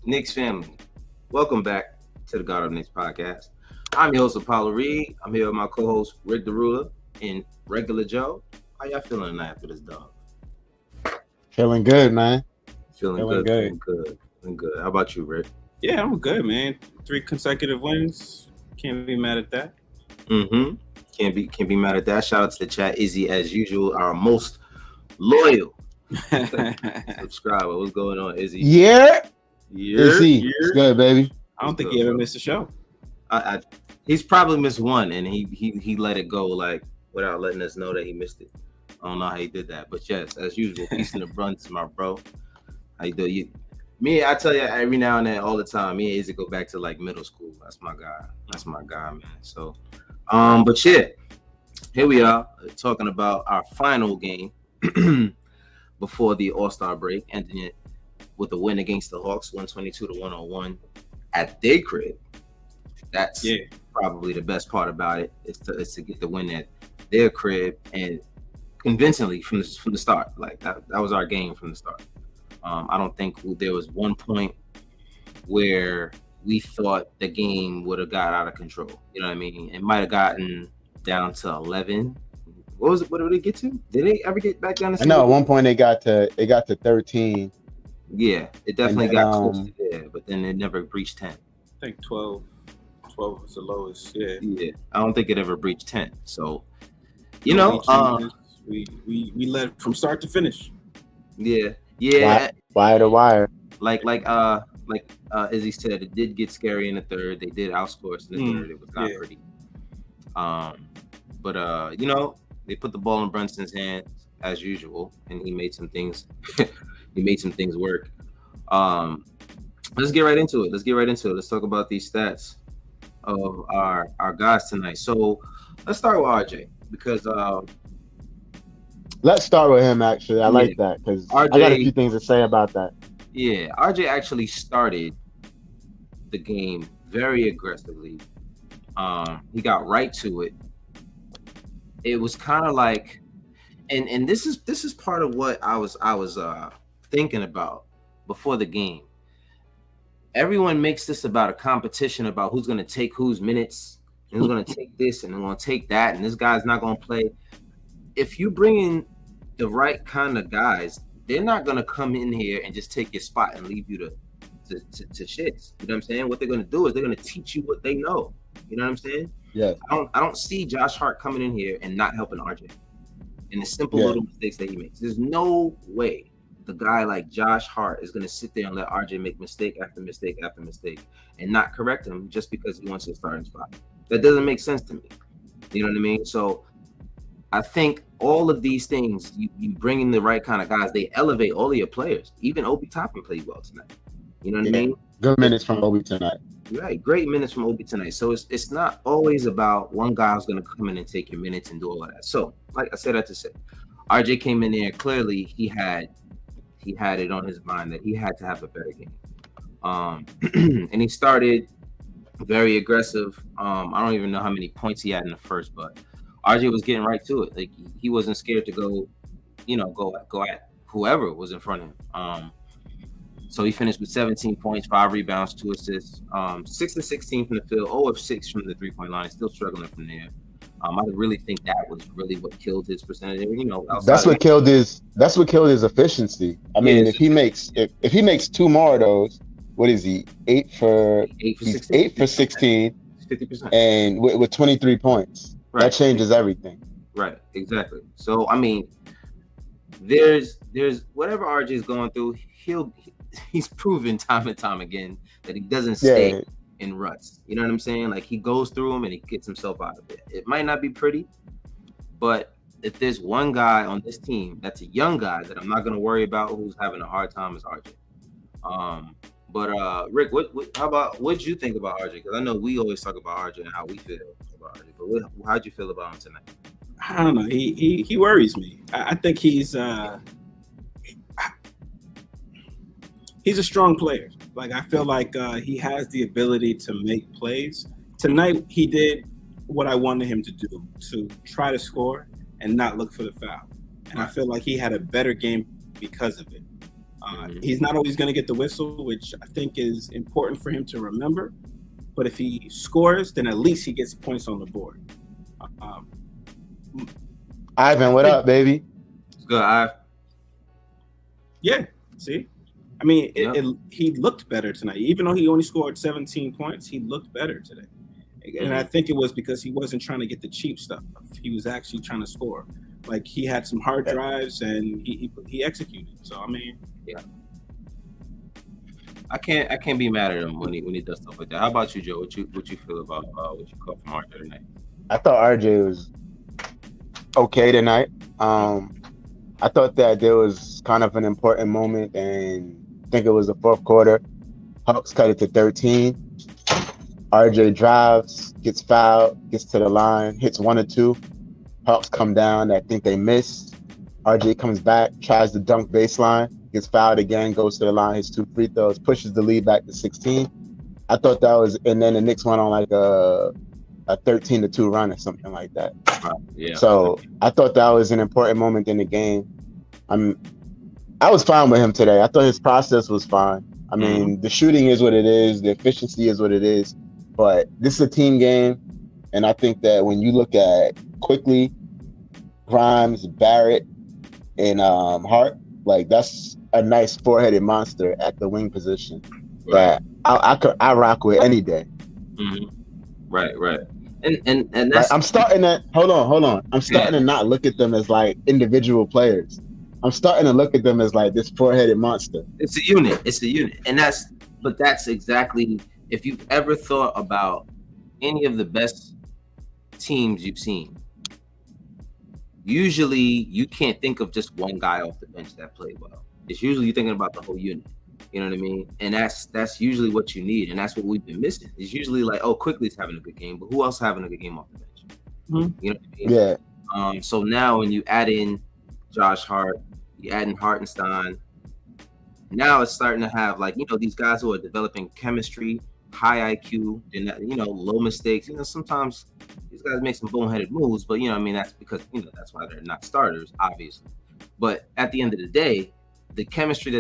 Knicks family, welcome back to the God of Knicks podcast. I'm your host, Apollo Reed. I'm here with my co-host, Rick DeRuda and Regular Joe. How y'all feeling tonight after this dog? Feeling good, man. Feeling Feeling good, good. feeling good, feeling good. How about you, Rick? Yeah, I'm good, man. 3 consecutive wins. Can't be mad at that. Mm-hmm. Can't be mad at that. Shout out to the chat, Izzy, as usual, our most loyal I subscriber. What's going on, Izzy? Yeah. Yeah, AC. It's good, baby. don't think good, he ever bro? missed a show. I he's probably missed one, and he let it go like without letting us know that he missed it. I don't know how he did that, but yes, as usual, peace in the brunch, my bro. How you do? Me, I tell you every now and then, all the time. Me and Izzy go back to like middle school. That's my guy. That's my guy, man. So, but yeah, here we are talking about our final game before the All-Star break, ending it with a win against the Hawks, 122 to 101 at their crib. That's Yeah. probably the best part about it is to get the win at their crib and convincingly from the start. Like that was our game from the start. I don't think there was one point where we thought the game would have got out of control. You know what I mean? It might have gotten down to 11. What was it? What did it get to? Did they ever get back down to? I know at one point it got to 13. Yeah, it definitely then, got close to there, but then it never breached 10. I think 12 was the lowest. Yeah. Yeah, I don't think it ever breached 10. So, we led from start to finish. yeah, Wire to wire. like Izzy said, it did get scary in the third. They did outscore us in the third. It was not pretty. But they put the ball in Brunson's hands as usual, and he made some things. He made some things work. Let's get right into it. Let's talk about these stats of our guys tonight. So let's start with RJ because Let's start with him. Actually, I like that because I got a few things to say about that. Yeah, RJ actually started the game very aggressively. He got right to it. It was kind of like, and this is part of what I was thinking about before the game. Everyone makes this about a competition about who's going to take whose minutes, and who's going to take this, and who's going to take that, and this guy's not going to play. If you bring in the right kind of guys, they're not going to come in here and just take your spot and leave you to shits. You know what I'm saying? What they're going to do is they're going to teach you what they know. You know what I'm saying? Yeah. I don't see Josh Hart coming in here and not helping RJ in the simple little mistakes that he makes. There's no way the guy like Josh Hart is going to sit there and let RJ make mistake after mistake after mistake and not correct him just because he wants his starting spot. That doesn't make sense to me. You know what I mean? So I think all of these things, you bring in the right kind of guys, they elevate all of your players. Even Obi Toppin played well tonight. You know what I mean? Good minutes from Obi tonight. Right, great minutes from Obi tonight. So it's not always about one guy who's going to come in and take your minutes and do all of that. So, like I said, RJ came in there. Clearly, he had it on his mind that he had to have a better game. And he started very aggressive. I don't even know how many points he had in the first, but RJ was getting right to it. Like he wasn't scared to go at whoever was in front of him. So he finished with 17 points, 5 rebounds, 2 assists, 6 of 16 from the field, 0 of 6 from the 3-point line. Still struggling from there. I really think that was really what killed his percentage. You know, That's what killed his efficiency. I mean, if he makes 2 more of those, what is he? 8 for 16, 50%, and with 23 points. Right. That changes everything. Right, exactly. So I mean, there's whatever RJ is going through, he's proven time and time again that he doesn't stay in ruts. You know what I'm saying? Like he goes through them and he gets himself out of it. It might not be pretty, but if there's one guy on this team that's a young guy that I'm not going to worry about who's having a hard time is RJ. But Rick, what'd you think about RJ? Because I know we always talk about RJ and how we feel about RJ, but how'd you feel about him tonight? I don't know. He worries me. I think he's a strong player. Like I feel like he has the ability to make plays. Tonight he did what I wanted him to do, to try to score and not look for the foul. And I feel like he had a better game because of it. He's not always going to get the whistle, which I think is important for him to remember. But if he scores, then at least he gets points on the board. Ivan, what up, baby? It's good, Ivan. Yeah, see? I mean, he looked better tonight. Even though he only scored 17 points, he looked better today. And I think it was because he wasn't trying to get the cheap stuff. He was actually trying to score. Like, he had some hard drives, and he executed. So, I mean... Yeah. I can't be mad at him when he does stuff like that. How about you, Joe? What you feel about what you caught from RJ tonight? I thought RJ was okay tonight. I thought that there was kind of an important moment, and I think it was the fourth quarter. Hawks cut it to 13. RJ drives, gets fouled, gets to the line, hits 1 or 2. Hawks come down. I think they missed. RJ comes back, tries to dunk baseline, gets fouled again, goes to the line, hits 2 free throws, pushes the lead back to 16. I thought that was, and then the Knicks went on like a 13-2 run or something like that. Yeah. So I thought that was an important moment in the game. I was fine with him today. I thought his process was fine. I mean, the shooting is what it is, the efficiency is what it is, but this is a team game, and I think that when you look at Quickly, Grimes, Barrett, and Hart, like that's a nice 4-headed monster at the wing position that I rock with any day. Right. And that's like, I'm starting to hold on. I'm starting to not look at them as like individual players. I'm starting to look at them as like this 4-headed monster. It's a unit. And that's exactly, if you've ever thought about any of the best teams you've seen, usually you can't think of just one guy off the bench that played well. It's usually you're thinking about the whole unit. You know what I mean? And that's usually what you need, and that's what we've been missing. It's usually like, oh, Quickly's having a good game, but who else having a good game off the bench? You know what I mean? Yeah. So now when you add in Josh Hart, you add in Hartenstein, now it's starting to have like, these guys who are developing chemistry, high IQ, and low mistakes. Sometimes these guys make some boneheaded moves, but that's because that's why they're not starters, obviously. But at the end of the day, the chemistry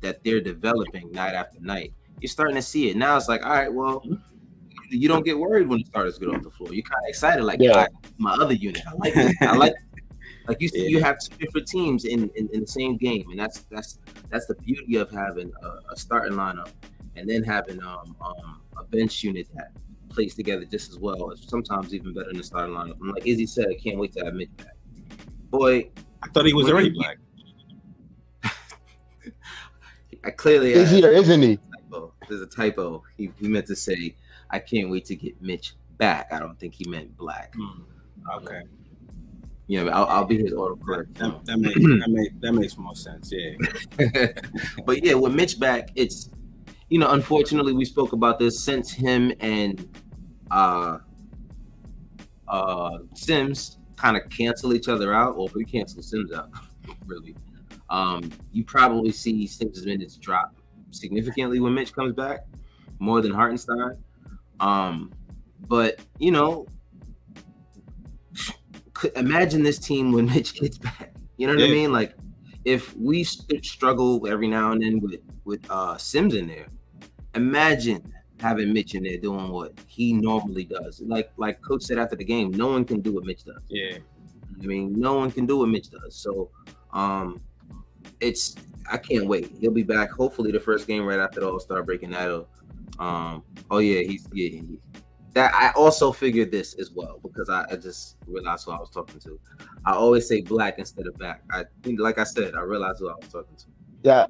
that they're developing night after night, you're starting to see it. Now it's like, all right, well, you don't get worried when the starters get off the floor. You're kind of excited, like, all right, my other unit. I like it. Like you see, you have 2 different teams in the same game, and that's the beauty of having a starting lineup and then having a bench unit that plays together just as well, as sometimes even better than the starting lineup. And like Izzy said, I can't wait to have Mitch back. Boy, I thought he was already black. I clearly is he or isn't he? There's a typo. He meant to say, I can't wait to get Mitch back. I don't think he meant black. Okay. I'll be his autocorrect. That makes more sense. Yeah. But yeah, with Mitch back, it's unfortunately we spoke about this since him and Sims kind of cancel each other out, or we cancel Sims out, really. You probably see Sims' minutes drop significantly when Mitch comes back, more than Hartenstein. But imagine this team when Mitch gets back. You know what I mean? Like, if we struggle every now and then with Sims in there, imagine having Mitch in there doing what he normally does. Like Coach said after the game, no one can do what Mitch does. Yeah. I mean, no one can do what Mitch does. So, I can't wait. He'll be back. Hopefully, the first game right after the All-Star break, and that'll. That I also figured this as well, because I just realized who I was talking to. I always say black instead of back. Like I said, I realized who I was talking to. Yeah,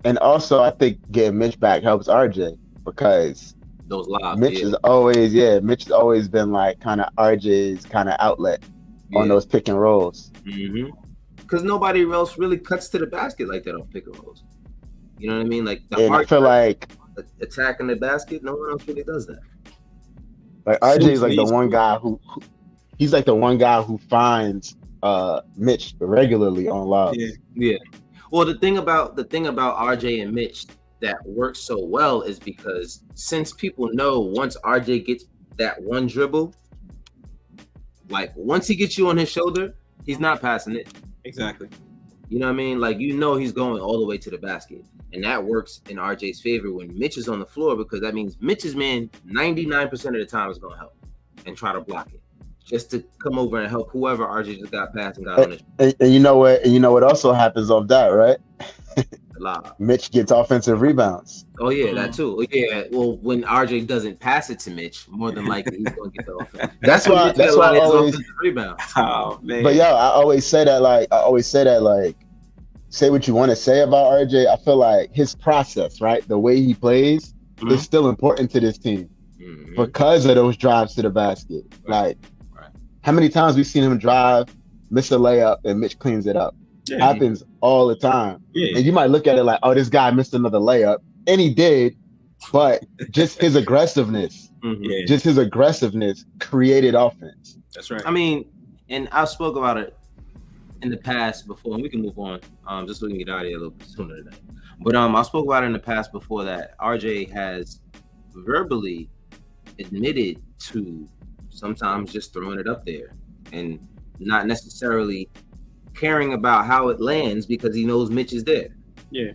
and also I think getting Mitch back helps RJ, because those lobs. Mitch has always been like kind of RJ's kind of outlet on those pick and rolls. Because nobody else really cuts to the basket like that off pick and rolls. You know what I mean? Like I feel like attacking the basket, no one else really does that. Like RJ's like the one guy he's like the one guy who finds Mitch regularly on lobs. Yeah. Well, the thing about RJ and Mitch that works so well is because since people know once RJ gets that one dribble, like once he gets you on his shoulder, he's not passing it. Exactly. You know what I mean? Like, he's going all the way to the basket. And that works in RJ's favor when Mitch is on the floor, because that means Mitch's man 99% of the time is going to help and try to block it, just to come over and help whoever RJ just got past and got on it. And you know what also happens off that, right? Lob. Mitch gets offensive rebounds. Oh yeah, that too. Yeah, well, when RJ doesn't pass it to Mitch, more than likely he's going to get the offense. That's why I always rebound. Oh man. But I always say that like say what you want to say about RJ. I feel like his process, right, the way he plays, is still important to this team because of those drives to the basket. Like, how many times we've seen him drive, miss a layup, and Mitch cleans it up? Happens all the time. And you might look at it like, oh, this guy missed another layup, and he did, but just his aggressiveness, created offense. That's right. I mean, and I spoke about it in the past before, and we can move on, just so we can get out of here a little bit sooner today. But I spoke about it in the past before that RJ has verbally admitted to sometimes just throwing it up there and not necessarily caring about how it lands because he knows Mitch is there. Yeah.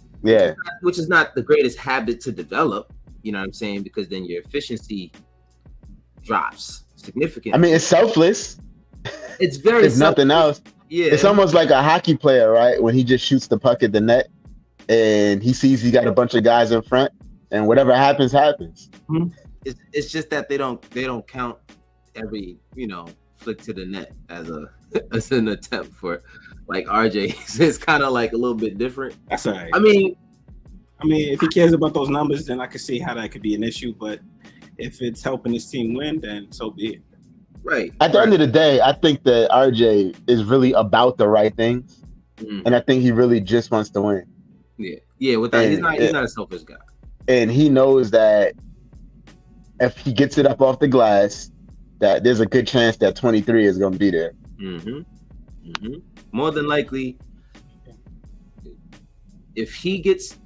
Which is not the greatest habit to develop, you know what I'm saying? Because then your efficiency drops significantly. I mean, it's selfless. It's very if nothing else. Yeah. It's almost like a hockey player, right? When he just shoots the puck at the net and he sees he got a bunch of guys in front and whatever happens. It's just that they don't count every, flick to the net as an attempt for, like, RJ. It's kind of like a little bit different. That's all right. I mean, if he cares about those numbers, then I can see how that could be an issue. But if it's helping his team win, then so be it. Right. At the end of the day, I think that RJ is really about the right things, and I think he really just wants to win. Yeah. With that, he's not a selfish guy, and he knows that if he gets it up off the glass, that there's a good chance that 23 is going to be there. More than likely, if he gets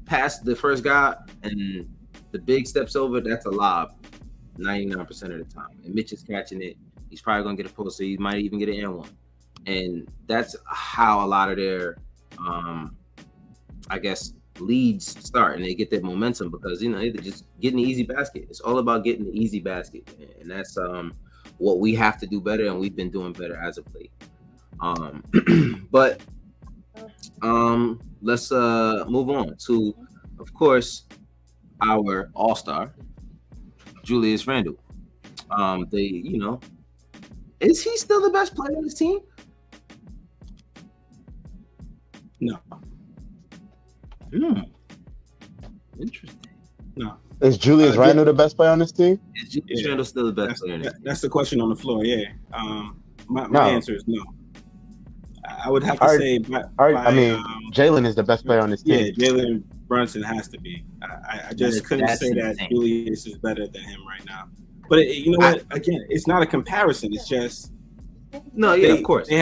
past the first guy and the big steps over, that's a lob 99% of the time. And Mitch is catching it. He's probably going to get a post, so he might even get an and one. And that's how a lot of their, leads start, and they get that momentum because, they're just getting the easy basket. It's all about getting the easy basket. And that's what we have to do better, and we've been doing better as of late. But let's move on to, of course, our all-star, Julius Randle. Is he still the best player on this team? No. Interesting. No. Is Julius Randle the best player on this team? Is Julius Randle still the best player on this team? That's the question on the floor, yeah. My answer is no. I would have to say Jalen is the best player on this team. Yeah, Jalen Brunson has to be. I just couldn't say that Julius is better than him right now. But you know what? Again, it's not a comparison. It's just of course. They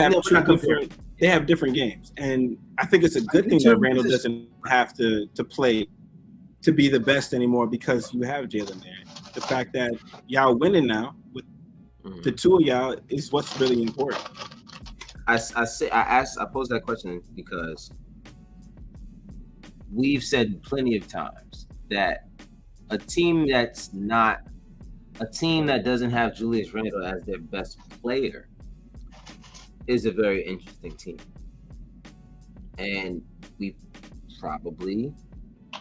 have different games, and I think it's a good thing that Randall doesn't have to play to be the best anymore because you have Jalen there. The fact that y'all winning now with the two of y'all is what's really important. I posed that question because we've said plenty of times that a team that doesn't have Julius Randle as their best player is a very interesting team. And we probably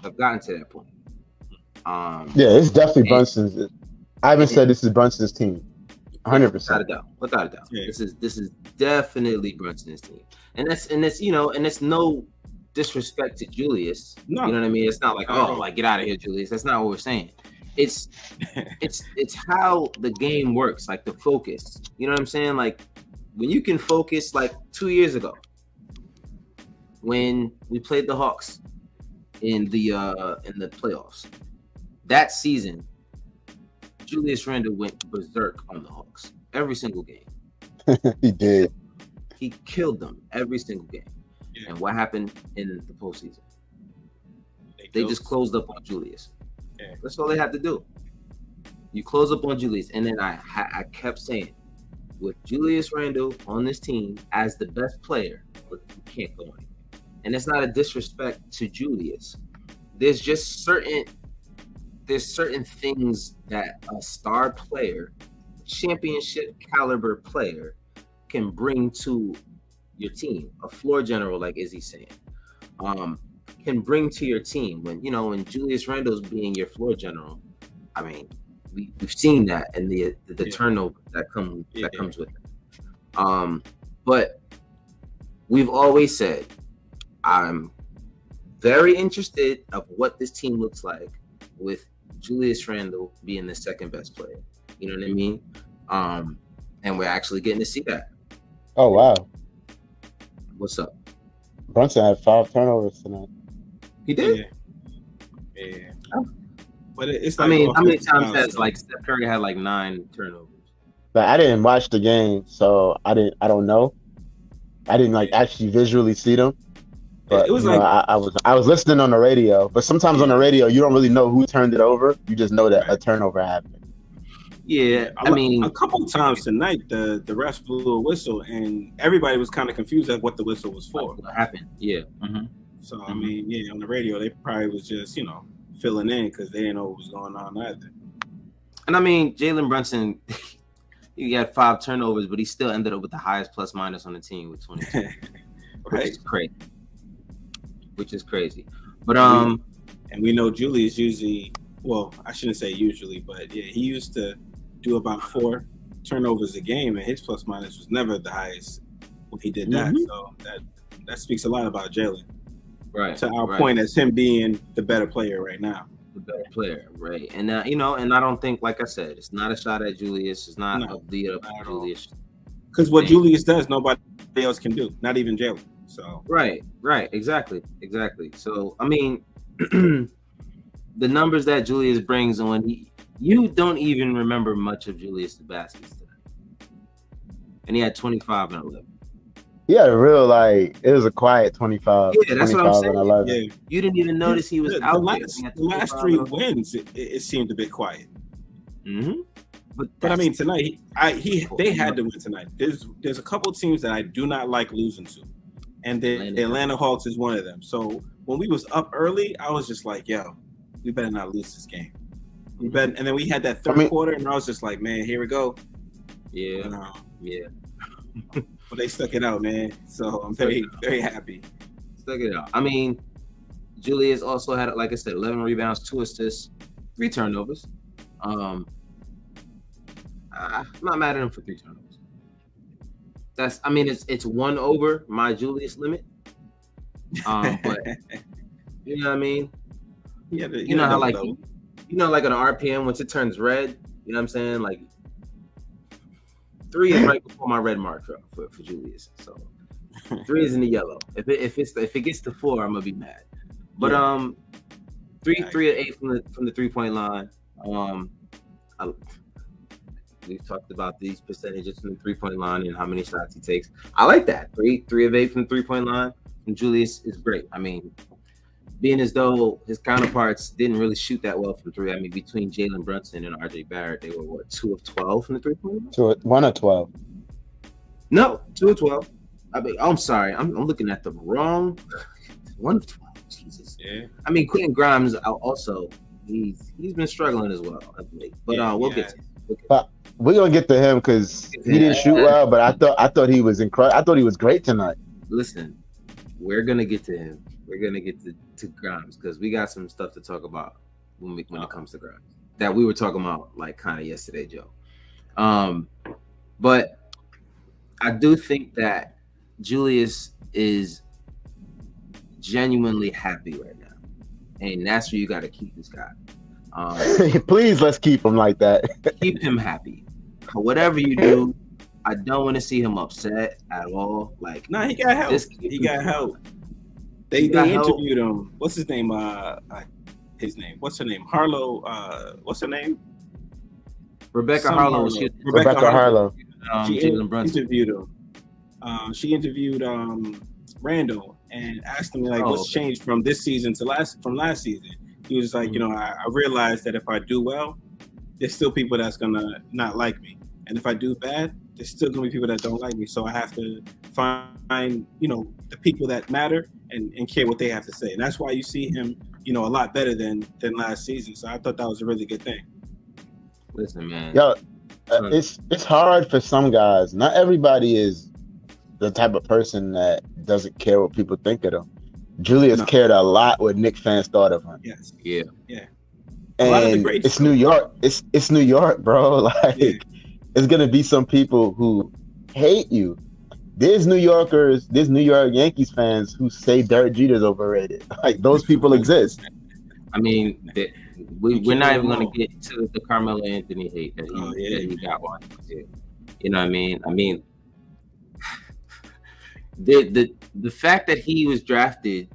have gotten to that point. It's definitely Brunson's. I haven't said this is Brunson's team. 100%. Without a doubt. Yeah. This is definitely Brunson's team. And it's no disrespect to Julius. No. You know what I mean? It's not like, get out of here, Julius. That's not what we're saying. It's how the game works, like the focus. You know what I'm saying? Like, when you can focus, like 2 years ago, when we played the Hawks in the playoffs, that season, Julius Randle went berserk on the Hawks every single game. He did. He killed them every single game. Yeah. And what happened in the postseason? They just closed up on Julius. Yeah. That's all they had to do. You close up on Julius, and then I kept saying, with Julius Randle on this team as the best player, we can't go anywhere. and it's not a disrespect to Julius. There's certain things that a star player, championship caliber player, can bring to your team. A floor general, like Izzy's saying, can bring to your team. When Julius Randle's being your floor general, I mean, we've seen that and the turnover that comes with it. But we've always said, I'm very interested of what this team looks like with Julius Randle being the second best player. You know what I mean? And we're actually getting to see that. Oh wow! What's up? Brunson had 5 turnovers tonight. He did. Yeah. Oh. But it's like, I mean, how many times has like Steph Curry had like 9 turnovers? But I didn't watch the game, so I don't know. I didn't like actually visually see them. But it was I was listening on the radio. But sometimes on the radio, you don't really know who turned it over. You just know that a turnover happened. Yeah, I mean, a couple of times tonight, the refs blew a whistle, and everybody was kind of confused at what the whistle was for. What happened? Yeah. Mm-hmm. So I mean, on the radio, they probably was just filling in because they didn't know what was going on either. And I mean, Jalen Brunson, he had 5 turnovers, but he still ended up with the highest plus minus on the team with 22, right? Which is crazy. But and we know Julius usually, well, I shouldn't say usually, but yeah, he used to do about 4 turnovers a game, and his plus minus was never the highest when he did that. So that speaks a lot about Jalen. Right. To our point as him being the better player right now. The better player, right? And and I don't think, like I said, it's not a shot at Julius. It's not a lead up to Julius. Because what Julius does, nobody else can do. Not even Jalen. So right, exactly. So I mean, the numbers that Julius brings on, you don't even remember much of Julius' baskets today, and he had 25 and 11. He had a real it was a quiet 25. Yeah, that's what I'm saying. Yeah. You didn't even notice he was out there. The last 3 wins, it seemed a bit quiet. Mm-hmm. But I mean, tonight they had to win tonight. There's a couple of teams that I do not like losing to, and the Atlanta Hawks is one of them. So when we was up early, I was just like, yo, we better not lose this game. We better. And then we had that third quarter, and I was just like, man, here we go. Yeah, yeah. But they stuck it out, man. So I'm very, very happy. Stuck it out. I mean, Julius also had, like I said, 11 rebounds, 2 assists, 3 turnovers. I'm not mad at him for 3 turnovers. It's 1 over my Julius limit. But you know what I mean? Yeah, you know how like on an RPM once it turns red, you know what I'm saying? Like 3 is right before my red mark for Julius. So 3 is in the yellow. If it gets to 4, I'm gonna be mad. But 3 of 8 from the 3-point line. We've talked about these percentages from the 3-point line and how many shots he takes. I like that. 3 of 8 from the 3-point line from Julius is great. I mean, being as though his counterparts didn't really shoot that well from 3. I mean, between Jalen Brunson and RJ Barrett, they were 2 of 12 from the 3-point line? 1 of 12. No, 2 of 12. I'm sorry. I'm looking at the wrong 1 of 12. Jesus. Yeah. I mean, Quentin Grimes also, he's been struggling as well, I believe. But we'll get to him. But we're gonna get to him because he didn't shoot well, but I thought he was incredible. I thought he was great tonight. Listen, we're gonna get to him. We're gonna get to Grimes because we got some stuff to talk about when it comes to Grimes that we were talking about like kind of yesterday, Joe. But I do think that Julius is genuinely happy right now, and that's where you got to keep this guy. Please, let's keep him like that. Keep him happy. Whatever you do, I don't want to see him upset at all. Like, no, he got help. He got help. They interviewed him. What's his name? What's her name? Harlow. What's her name? Rebecca Harlow. Rebecca Harlow. She interviewed him. She interviewed Randall and asked him what's changed from this season to last season. He was like, I realized that if I do well, there's still people that's gonna not like me, and if I do bad, there's still gonna be people that don't like me. So I have to find the people that matter and care what they have to say. And that's why you see him, a lot better than last season. So I thought that was a really good thing. Listen, man. Yo, it's hard for some guys. Not everybody is the type of person that doesn't care what people think of them. Julius cared a lot what Knicks fans thought of him. Yes. Yeah. Yeah. And it's New York. It's New York, bro. Like, it's gonna be some people who hate you. There's New York Yankees fans who say Derek Jeter's overrated. Like, those people exist. I mean, we're not even going to get to the Carmelo Anthony hate that he got on. You know what I mean? I mean, the fact that he was drafted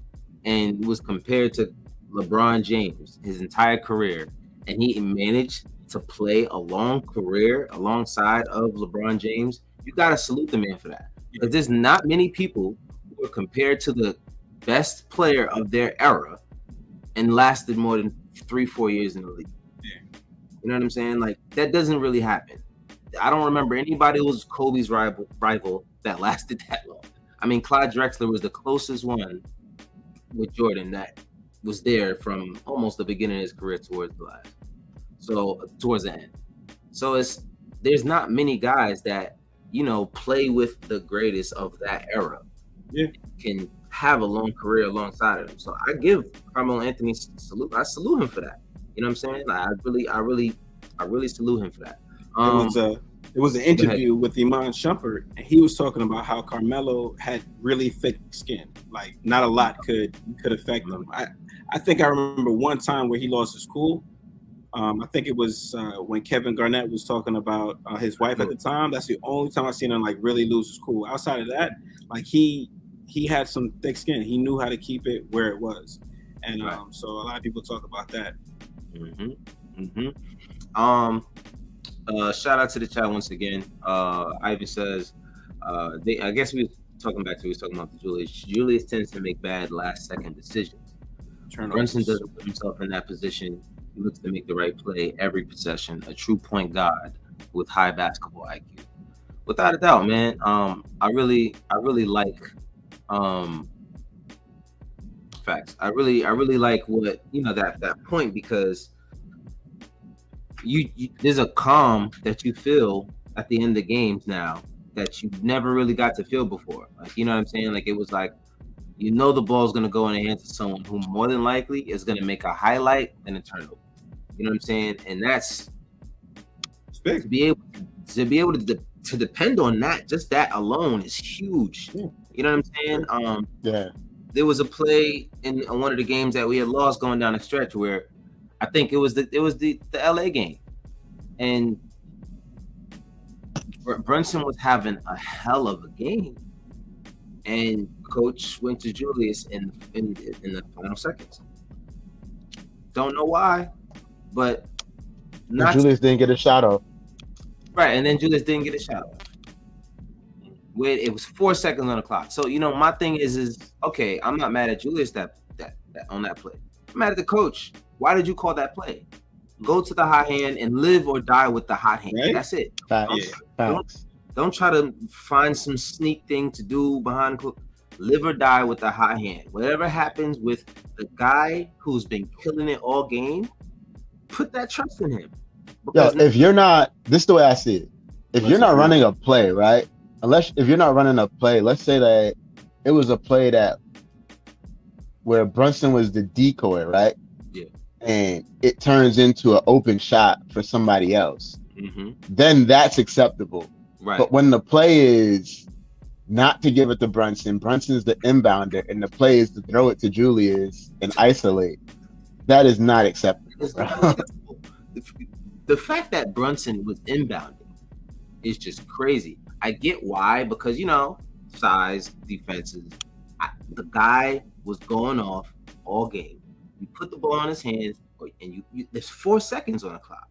and was compared to LeBron James his entire career, and he managed to play a long career alongside of LeBron James, you got to salute the man for that. Because there's not many people who are compared to the best player of their era and lasted more than 3-4 years in the league. Yeah. You know what I'm saying? Like, that doesn't really happen. I don't remember anybody who was Kobe's rival that lasted that long. I mean, Clyde Drexler was the closest one with Jordan that was there from almost the beginning of his career towards the end. So there's not many guys that, play with the greatest of that era. Yeah. Can have a long career alongside of him. So I give Carmelo Anthony salute. I salute him for that. You know what I'm saying? Like, I really salute him for that. It was an interview with Iman Shumpert, and he was talking about how Carmelo had really thick skin. Like, not a lot could affect him. I think I remember one time where he lost his cool. I think it was when Kevin Garnett was talking about his wife at the time. That's the only time I've seen him like really lose his cool. Outside of that, like he had some thick skin. He knew how to keep it where it was, and so a lot of people talk about that. Shout out to the chat once again. Ivy says, I guess we was talking about the Julius. Julius tends to make bad last-second decisions. Brunson doesn't put himself in that position. He looks to make the right play every possession. A true point guard with high basketball IQ. Without a doubt, man. I really like facts. I really like what that point, because you there's a calm that you feel at the end of the games now that you never really got to feel before. Like, you know what I'm saying? Like, it was like, the ball's gonna go in the hands of someone who more than likely is gonna make a highlight and a turnover. You know what I'm saying? And that's to be able to depend on that. Just that alone is huge. Yeah. You know what I'm saying? There was a play in one of the games that we had lost going down the stretch where I think it was the LA game, and Brunson was having a hell of a game, and coach went to Julius in the final seconds. Don't know why, but Julius didn't get a shot off. Right, and then Julius didn't get a shot off. It was 4 seconds on the clock. So, my thing is okay, I'm not mad at Julius that on that play. I'm mad at the coach. Why did you call that play? Go to the hot hand and live or die with the hot hand. Right? That's it. Don't try to find some sneak thing to do behind. Live or die with the hot hand. Whatever happens with the guy who's been killing it all game, put that trust in him. If you're not, this is the way I see it. If you're not running a play, right? If you're not running a play, let's say that it was a play where Brunson was the decoy, right? Yeah. And it turns into an open shot for somebody else. Mm-hmm. Then that's acceptable. Right. But when the play is not to give it to Brunson, Brunson's the inbounder, and the play is to throw it to Julius and isolate, that is not acceptable. The fact that Brunson was inbounding is just crazy. I get why, because size, defenses. The guy was going off all game. You put the ball in his hands, and you there's 4 seconds on the clock.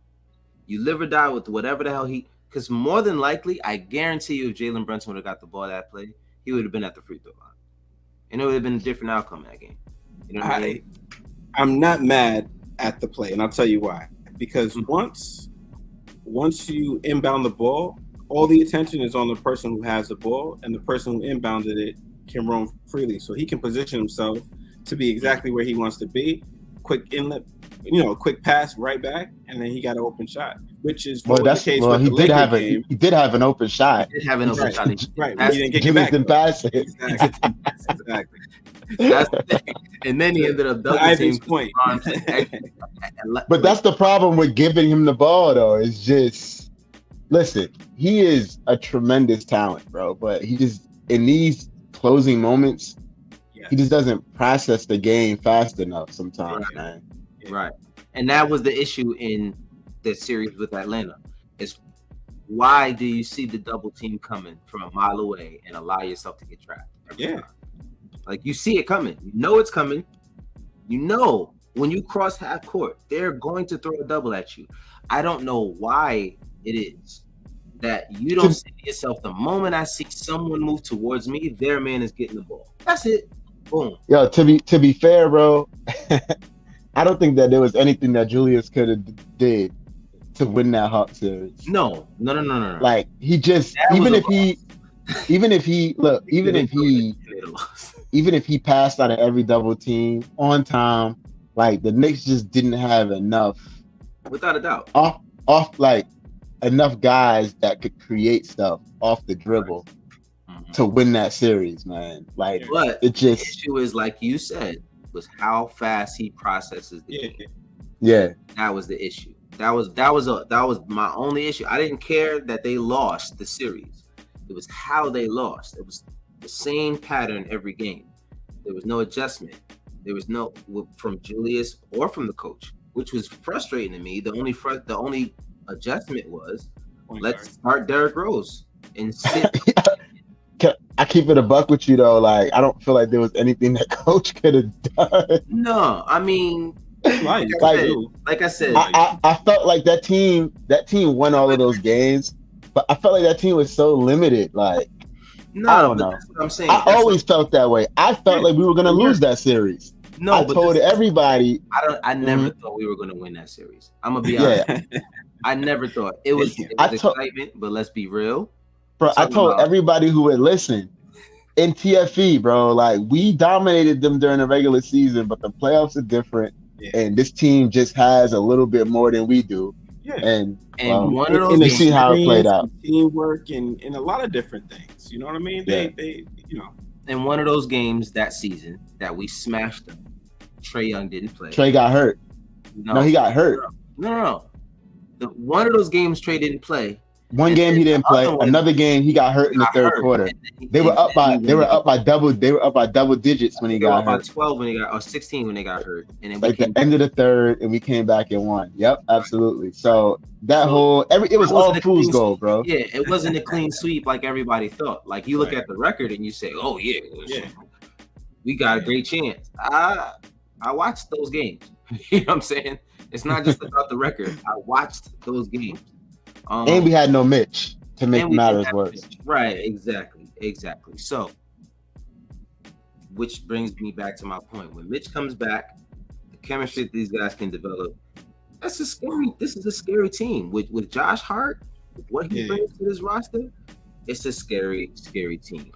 You live or die with whatever the hell because more than likely, I guarantee you, if Jalen Brunson would have got the ball that play, he would have been at the free throw line, and it would have been a different outcome in that game. You know what I mean? I'm not mad at the play, and I'll tell you why. Because once you inbound the ball, all the attention is on the person who has the ball, and the person who inbounded it can roam freely. So he can position himself to be exactly where he wants to be. Quick inlet, quick pass right back, and then he got an open shot, which is the case with the Lakers game. He did have an open shot. He did have an open shot. Right, but he didn't get it back. Didn't pass it. Exactly. That's the thing. And then he ended up double teaming point. But that's the problem with giving him the ball, though. It's just, listen, he is a tremendous talent, bro. But he just, in these closing moments, he just doesn't process the game fast enough sometimes, man. Right. And that was the issue in the series with Atlanta. Is why do you see the double team coming from a mile away and allow yourself to get trapped? Yeah. Like, you see it coming. You know it's coming. You know when you cross half court, they're going to throw a double at you. I don't know why it is that you don't say to yourself, the moment I see someone move towards me, their man is getting the ball. That's it. Boom. Yo, to be fair, bro, I don't think that there was anything that Julius could have did to win that Hawks series. No. Like, he just, even if he passed out of every double team on time, like, the Knicks just didn't have enough, without a doubt, off like enough guys that could create stuff off the dribble to win that series, man. Like, but it just, the issue is, like you said, was how fast he processes the game. Yeah, that was the issue. That was my only issue. I didn't care that they lost the series. It was how they lost. It was the same pattern every game. There was no adjustment. There was no from Julius or from the coach, which was frustrating to me. The only adjustment was let's start Derrick Rose and sit. I keep it a buck with you, though. Like, I don't feel like there was anything that coach could have done. No, I mean, like I said, I felt like that team won all of those games, but I felt like that team was so limited. Like, no, I don't know. That's what I'm saying. I always felt that way. I felt like we were going to lose that series. No, I told everybody. I never thought we were going to win that series. I'm gonna be honest. I never thought it was excitement, but let's be real, bro. I told everybody who would listen in TFE, bro. Like, we dominated them during the regular season, but the playoffs are different, and this team just has a little bit more than we do. Yeah. And one of those, and see how it played out. Teamwork and a lot of different things. You know what I mean? Yeah. They in one of those games that season that we smashed them, Trae Young didn't play. Trae got hurt. No, he got hurt. No. One of those games Trae didn't play. One game he didn't play. Another game he got hurt in the third quarter. They were up by double digits when he got hurt. 12 when he got, or 16 when they got hurt. And then like the end of the third, and we came back and won. Yep, absolutely. So it was all fool's gold, bro. Yeah, it wasn't a clean sweep like everybody thought. Like, you look at the record and you say, "Oh yeah, we got a great chance." I watched those games. You know what I'm saying? It's not just about the record. I watched those games. And we had no Mitch to make matters worse. Right, exactly. So, which brings me back to my point. When Mitch comes back, the chemistry that these guys can develop, this is a scary team. With Josh Hart, with what he brings to this roster, it's a scary, scary team.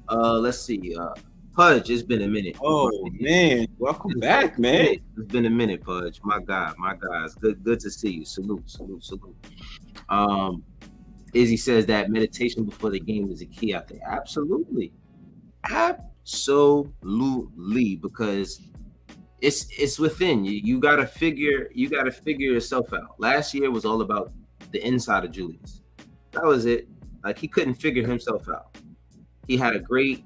Let's see. Pudge, it's been a minute. Oh man, welcome back, man. It's been a minute, Pudge. My God, it's good to see you. Salute. Izzy says that meditation before the game is a key out there. Absolutely, because it's within you. You gotta figure yourself out. Last year was all about the inside of Julius. That was it. Like, he couldn't figure himself out. He had a great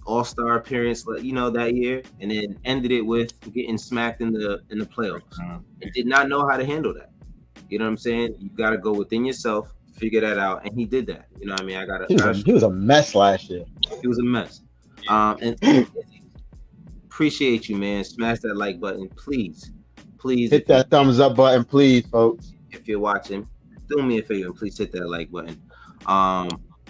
all-star appearance, that year, and then ended it with getting smacked in the playoffs. He did not know how to handle that. You know what I'm saying? You got to go within yourself, figure that out, and he did that. You know what I mean? He was a mess last year. He was a mess. And appreciate you, man. Smash that like button, please. Hit that thumbs up button, please, folks. If you're watching, do me a favor and please hit that like button.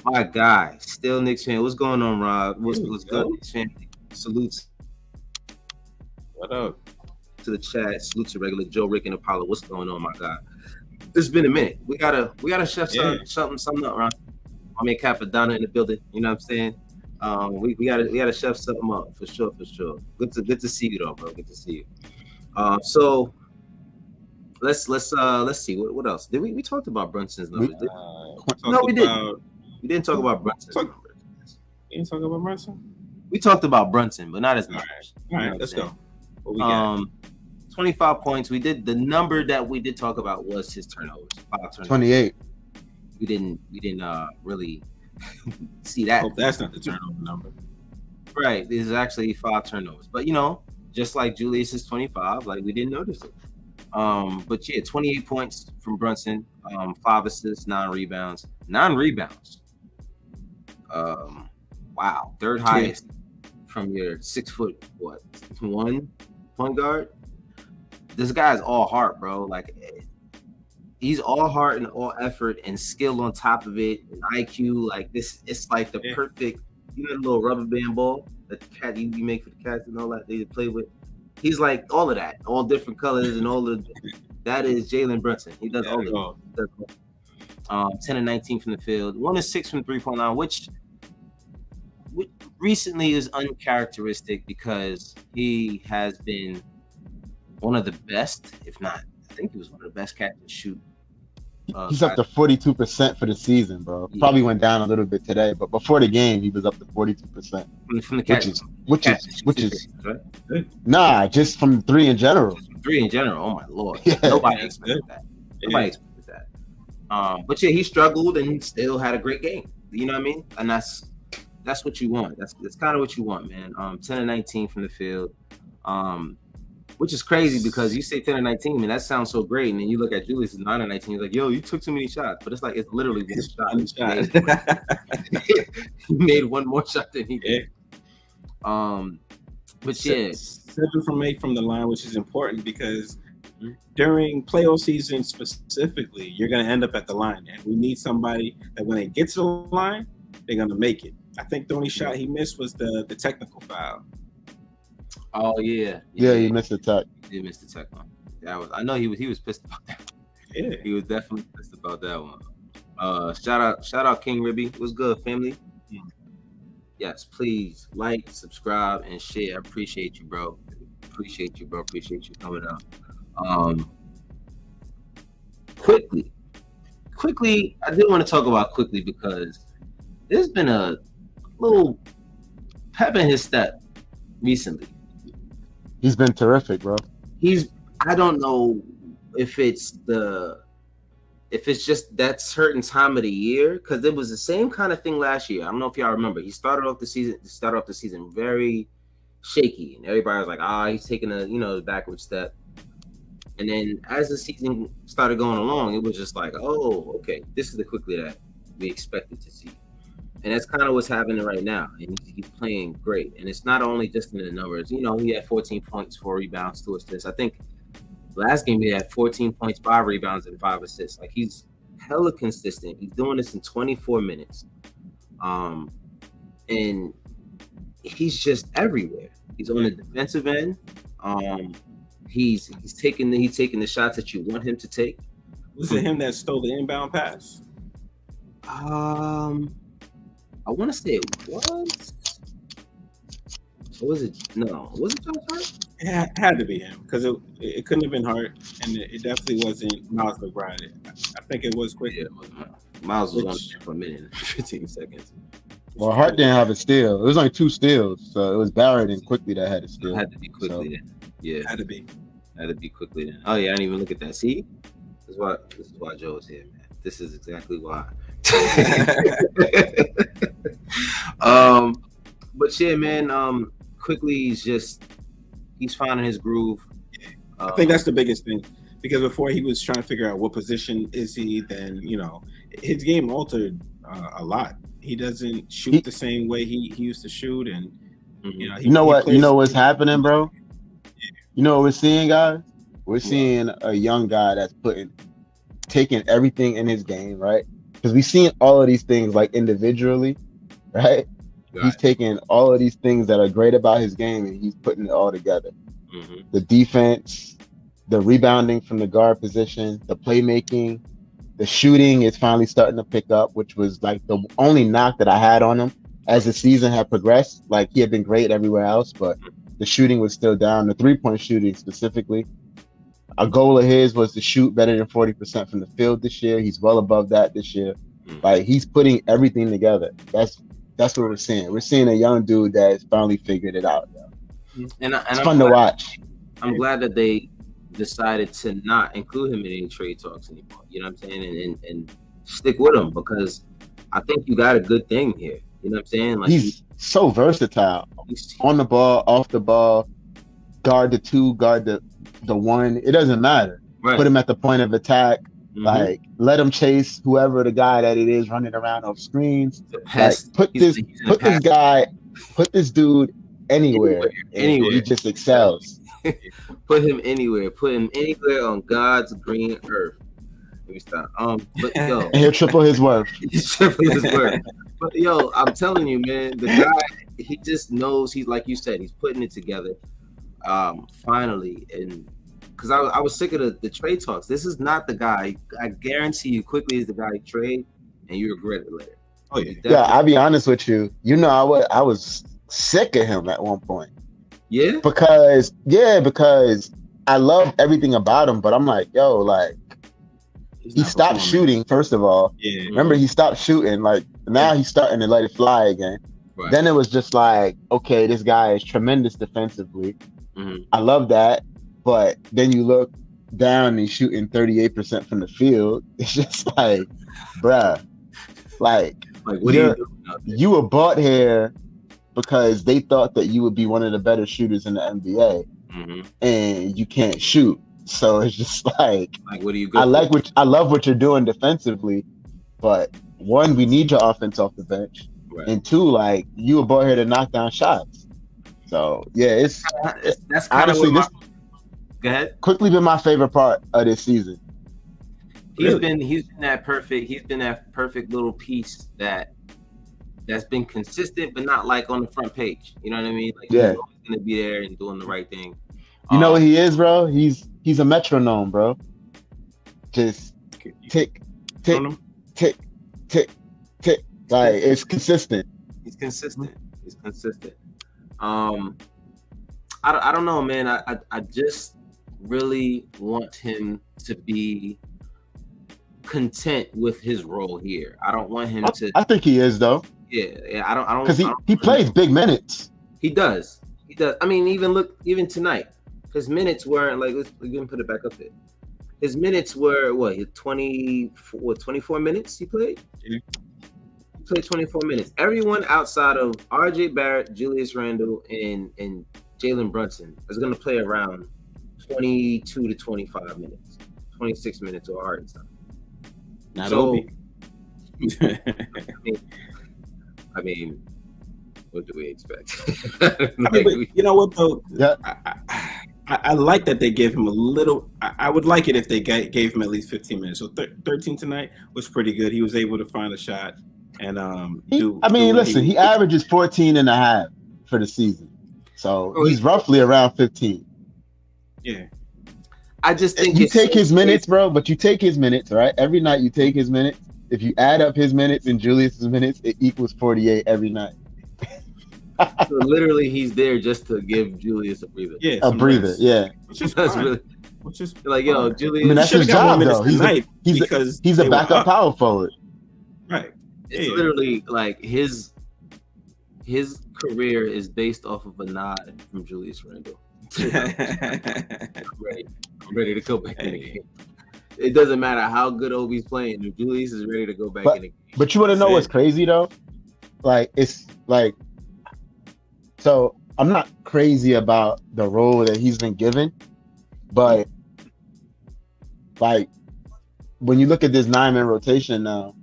My guy, still Knicks fan. What's going on, Rob? What's good, Knicks fan? Salutes. What up? To the chat. Salute to regular Joe, Rick, and Apollo. What's going on, my guy? It's been a minute. We gotta chef something up, Ron. I mean, Capadonna in the building. You know what I'm saying? We gotta chef something up for sure. Good to see you though, bro. Good to see you. So let's see what else did we talked about Brunson's numbers? We didn't. We didn't talk about Brunson's numbers. You didn't talk about Brunson? We talked about Brunson, but not his numbers. All right, let's go. What we got? 25 points. We did the number that we did talk about was his turnovers. 5 turnovers. 28. We didn't really see that. Hope that's not the turnover number. Right. This is actually 5 turnovers. But just like Julius is 25, like we didn't notice it. But yeah, 28 points from Brunson, 5 assists, 9 rebounds. 9 rebounds. Wow. Third highest from your 6'1" point guard. This guy's all heart, bro. Like, he's all heart and all effort and skill on top of it, and IQ. Like this, it's like the perfect, the little rubber band ball that the cat you make for the cats and all that they play with. He's like all of that, all different colors and all of that is Jalen Brunson. He does all of it. 10 and 19 from the field, 1 and 6 from 3-point line, which recently is uncharacteristic because he has been one of the best, if not, I think he was one of the best cats to shoot. He's up to 42% for the season, bro. Yeah. Probably went down a little bit today, but before the game, he was up to 42%. From the catch, which is right? Nah, just from 3 in general. From 3 in general. Oh my lord, nobody expected that. Nobody expected that. But yeah, he struggled and still had a great game. You know what I mean? And that's what you want. That's kind of what you want, man. 10 and 19 from the field. Which is crazy because you say 10 and 19, man, that sounds so great. And then you look at Julius' 9 and 19, you're like, yo, you took too many shots. But it's like, it's literally one shot. He made one more shot than he did. But yeah. 7 from 8 from the line, which is important because during playoff season specifically, you're going to end up at the line. And we need somebody that when they get to the line, they're going to make it. I think the only shot he missed was the technical foul. Oh yeah, he missed the tech. He missed the tech one. I know he was pissed about that. Yeah, he was definitely pissed about that one. Shout out King Ribby. What's good, family? Yes, please like, subscribe, and share. I appreciate you, bro. Appreciate you coming out. Quickly, I did want to talk about quickly because there's been a little pep in his step recently. He's been terrific, bro. I don't know if it's just that certain time of the year, because it was the same kind of thing last year. I don't know if y'all remember. He started off the season very shaky, and everybody was like, he's taking a backward step. And then as the season started going along, it was just like, oh, okay, this is the quickly that we expected to see. And that's kind of what's happening right now. And he's playing great. And it's not only just in the numbers. He had 14 points, 4 rebounds, 2 assists. I think last game he had 14 points, 5 rebounds, and 5 assists. Like, he's hella consistent. He's doing this in 24 minutes. And he's just everywhere. He's on the defensive end. He's taking the shots that you want him to take. Was it him that stole the inbound pass? I want to say it was. Or was it? No. Was it Josh Hart? It had to be him because it couldn't have been Hart, and it definitely wasn't Miles McBride. I think it was quick. Yeah, Miles was on for a minute and 15 seconds. Well, Hart didn't have a steal. It was only 2 steals, so it was Barrett and Quickly that had a steal. It had to be Quickly then. Yeah. Had to be Quickly then. Oh yeah, I didn't even look at that. See? This is why Joe is here, man. This is exactly why. But yeah, man, Quickly he's finding his groove. I think that's the biggest thing, because before he was trying to figure out what position is he, then his game altered a lot. He doesn't shoot the same way he used to shoot, and what's happening, bro? You know what we're seeing, guys? We're seeing a young guy that's taking everything in his game, right? Because we've seen all of these things like individually, right? He's taking all of these things that are great about his game and he's putting it all together. The defense, the rebounding from the guard position, the playmaking, the shooting is finally starting to pick up, which was like the only knock that I had on him as the season had progressed. Like he had been great everywhere else, but the shooting was still down. The 3-point shooting specifically. A goal of his was to shoot better than 40% from the field this year. He's well above that this year. Like he's putting everything together. That's what we're seeing. We're seeing a young dude that has finally figured it out. And it's fun to watch. I'm glad that they decided to not include him in any trade talks anymore. You know what I'm saying? And stick with him because I think you got a good thing here. You know what I'm saying? Like he's so versatile. He's on the ball, off the ball, guard the 2, guard the 1. It doesn't matter. Right. Put him at the point of attack. Like let him chase whoever the guy that it is running around off screens. Like, put this dude anywhere. He just excels. Put him anywhere. Put him anywhere on God's green earth. Let me stop. But yo, and he'll triple his worth. He's triple his worth. But yo, I'm telling you, man, the guy, he just knows. He's like you said, he's putting it together. Finally, and because I was sick of the trade talks. This is not the guy. I guarantee you, quickly is the guy you trade, and you regret it later. Oh yeah, yeah. I'll be honest with you. You know, I was sick of him at one point. Yeah, because I love everything about him, but I'm like, yo, like he stopped shooting. First of all, remember he stopped shooting. Like now he's starting to let it fly again. Right. Then it was just like, okay, this guy is tremendous defensively. I love that. But then you look down and he's shooting 38% from the field. It's just like, bruh, like what you were bought here because they thought that you would be one of the better shooters in the NBA, and you can't shoot. So it's just like what do you? I love what you're doing defensively, but one, we need your offense off the bench, and 2, like you were bought here to knock down shots. So yeah, that's honestly this. Go ahead. Quickly been my favorite part of this season. He's been that perfect little piece that's been consistent, but not like on the front page. You know what I mean? Like he's always gonna be there and doing the right thing. You know what he is, bro? He's a metronome, bro. Just tick, tick, tick, tick, tick. Like it's consistent. He's consistent. I don't know, man. I just really want him to be content with his role here. I don't want him to. I think he is though. Yeah. I don't because he plays big minutes. He does. I mean, even tonight, his minutes weren't like. Let's put it back up there. His minutes were what? 24 minutes he played. Yeah. He played 24 minutes. Everyone outside of R.J. Barrett, Julius Randle, and Jalen Brunson is going to play around 22 to 25 minutes, 26 minutes or hard time. Not Obi. I mean, what do we expect? You know what though? Yeah. I like that they gave him a little. I would like it if they gave him at least 15 minutes. So 13 tonight was pretty good. He was able to find a shot and he averages 14 and a half for the season. So he's roughly around 15. Yeah. I just think you take his minutes, bro, but you take his minutes, right? Every night you take his minutes. If you add up his minutes and Julius's minutes, it equals 48 every night. So literally he's there just to give Julius a breather. Yeah. A breather, rest. yeah. Which is really, like, yo, Julius. I mean, that's his job, though. He's a backup power forward. Right. It's literally like his career is based off of a nod from Julius Randle. I'm ready to go back in the game. It doesn't matter how good Obi's playing. If Julius is ready to go back in the game. But you want to know what's crazy though? Like it's like, so I'm not crazy about the role that he's been given, but like when you look at this 9-man rotation now,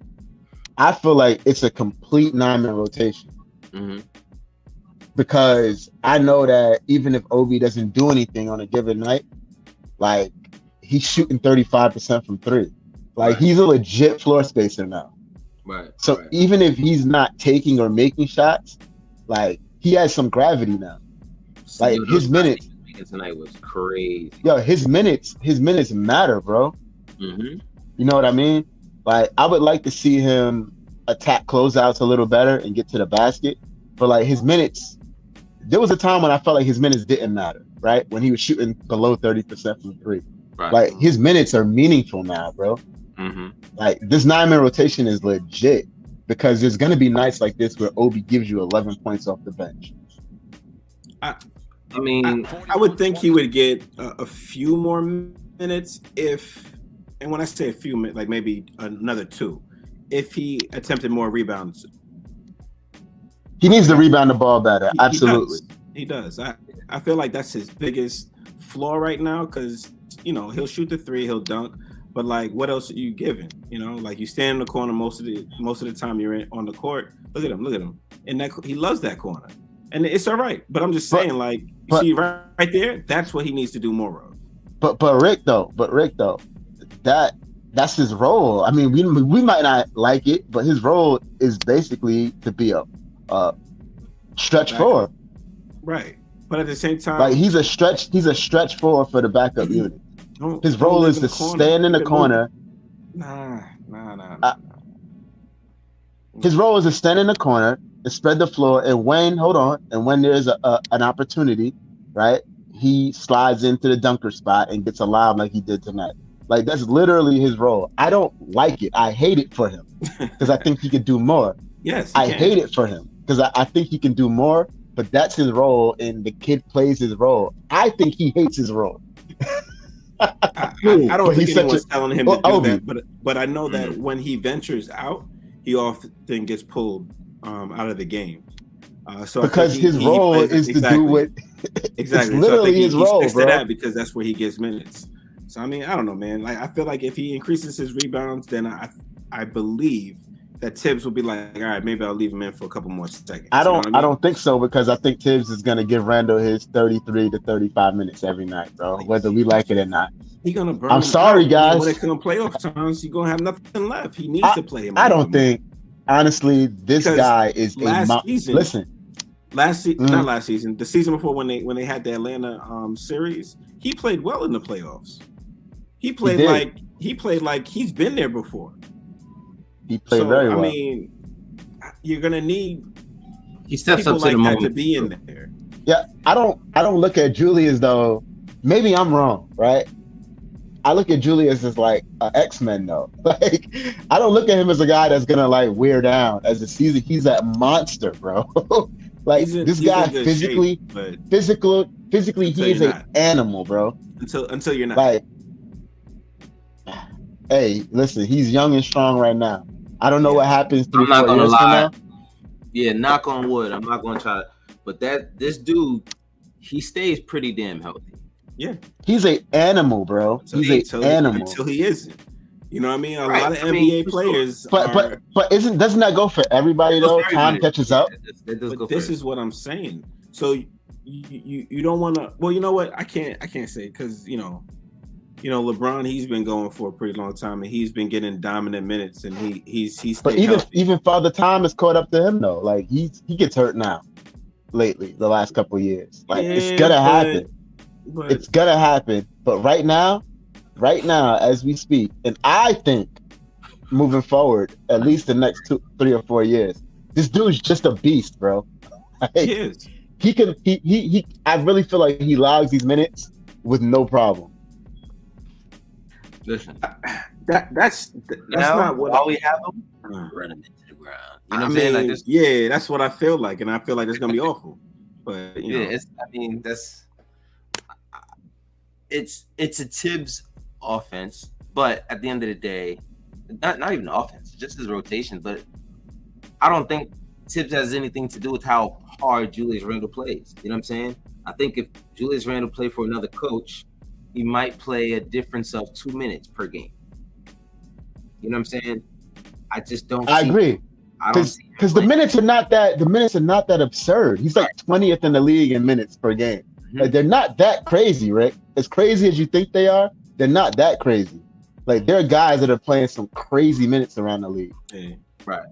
I feel like it's a complete 9-man rotation. Mm-hmm. Because I know that even if Obi doesn't do anything on a given night, like he's shooting 35% from 3. Like he's a legit floor spacer now. Right. So even if he's not taking or making shots, like he has some gravity now. Like his minutes, tonight was crazy. Yo, his minutes matter, bro. Mm-hmm. You know what I mean? Like, I would like to see him attack closeouts a little better and get to the basket. But like his minutes, there was a time when I felt like his minutes didn't matter, right? When he was shooting below 30% from three. Right. Like his minutes are meaningful now, bro. Mm-hmm. Like this 9-man rotation is legit because there's gonna be nights like this where Obi gives you 11 points off the bench. I mean, I would think he would get a few more minutes if, and when I say a few minutes, like maybe another 2, if he attempted more rebounds. He needs to rebound the ball better. Absolutely. He does. I feel like that's his biggest flaw right now because, you know, he'll shoot the 3, he'll dunk, but like, what else are you giving? You know, like you stand in the corner most of the time you're on the court. Look at him. And that he loves that corner. And it's all right. But I'm just saying, see right there, that's what he needs to do more of. But Rick though, that's his role. I mean, we might not like it, but his role is basically to be a stretch forward. Right. But at the same time, like he's a stretch forward for the backup unit. His role is to stand in the corner. Nah. His role is to stand in the corner and spread the floor. And when there's an opportunity, right, he slides into the dunker spot and gets a lob like he did tonight. Like that's literally his role. I don't like it. I hate it for him because I think he could do more. Yes, I hate it for him because I think he can do more. But that's his role, and the kid plays his role. I think he hates his role. I don't think anyone's telling him to do that, but I know that when he ventures out, he often gets pulled out of the game. So because his role is to do what exactly. It's literally his role, bro. That because that's where he gets minutes. So I mean, I don't know, man. Like I feel like if he increases his rebounds, then I believe that Tibbs will be like, all right, maybe I'll leave him in for a couple more seconds. I don't think so because I think Tibbs is gonna give Randall his 33 to 35 minutes every night, bro. Whether we like it or not. He's gonna burn. I'm sorry, guys. When it comes playoff times, you're gonna have nothing left. He needs to play him. I don't think, honestly, this guy is season. Listen, not last season. The season before when they had the Atlanta series, he played well in the playoffs. He played like he's been there before. He played very well. I mean, you're gonna need he steps up to like the moment to be in there. Yeah, I don't look at Julius though. Maybe I'm wrong, right? I look at Julius as like an X-Men though. Like I don't look at him as a guy that's gonna like wear down as the season. He's a monster, bro. Like this guy physically, he's an animal, bro. Until you're not. Like, hey, listen, he's young and strong right now. I don't know what happens 3-4 years from now. Yeah, knock on wood. I'm not gonna try to, but this dude, he stays pretty damn healthy. Yeah, he's an animal, bro. He's an animal until he isn't. You know what I mean? A lot of NBA players, but doesn't that go for everybody though? Time catches up. But this is what I'm saying. So you don't want to. Well, you know what? I can't say because you know LeBron. He's been going for a pretty long time, and he's been getting dominant minutes, and he's. But even Father Time has caught up to him though. Like he gets hurt now. Lately, the last couple of years, like it's gonna happen. It's gonna happen. But right now, as we speak, and I think moving forward, at least the next 2, 3, or 4 years, this dude's just a beast, bro. Like, he is. He can. He. I really feel like he logs these minutes with no problem. Listen, that's not what all we have him running into the ground. You know what I'm saying? Like yeah, that's what I feel like, and I feel like it's gonna be awful. But you know. It's a Tibbs offense, but at the end of the day, not even offense, just his rotation. But I don't think Tibbs has anything to do with how hard Julius Randle plays. You know what I'm saying? I think if Julius Randle played for another coach, he might play a difference of 2 minutes per game. You know what I'm saying? I just don't. I agree. Because the minutes are not that absurd. He's like 20th in the league in minutes per game. Mm-hmm. Like they're not that crazy, Rick. As crazy as you think they are, they're not that crazy. Like there are guys that are playing some crazy minutes around the league. Yeah. Right.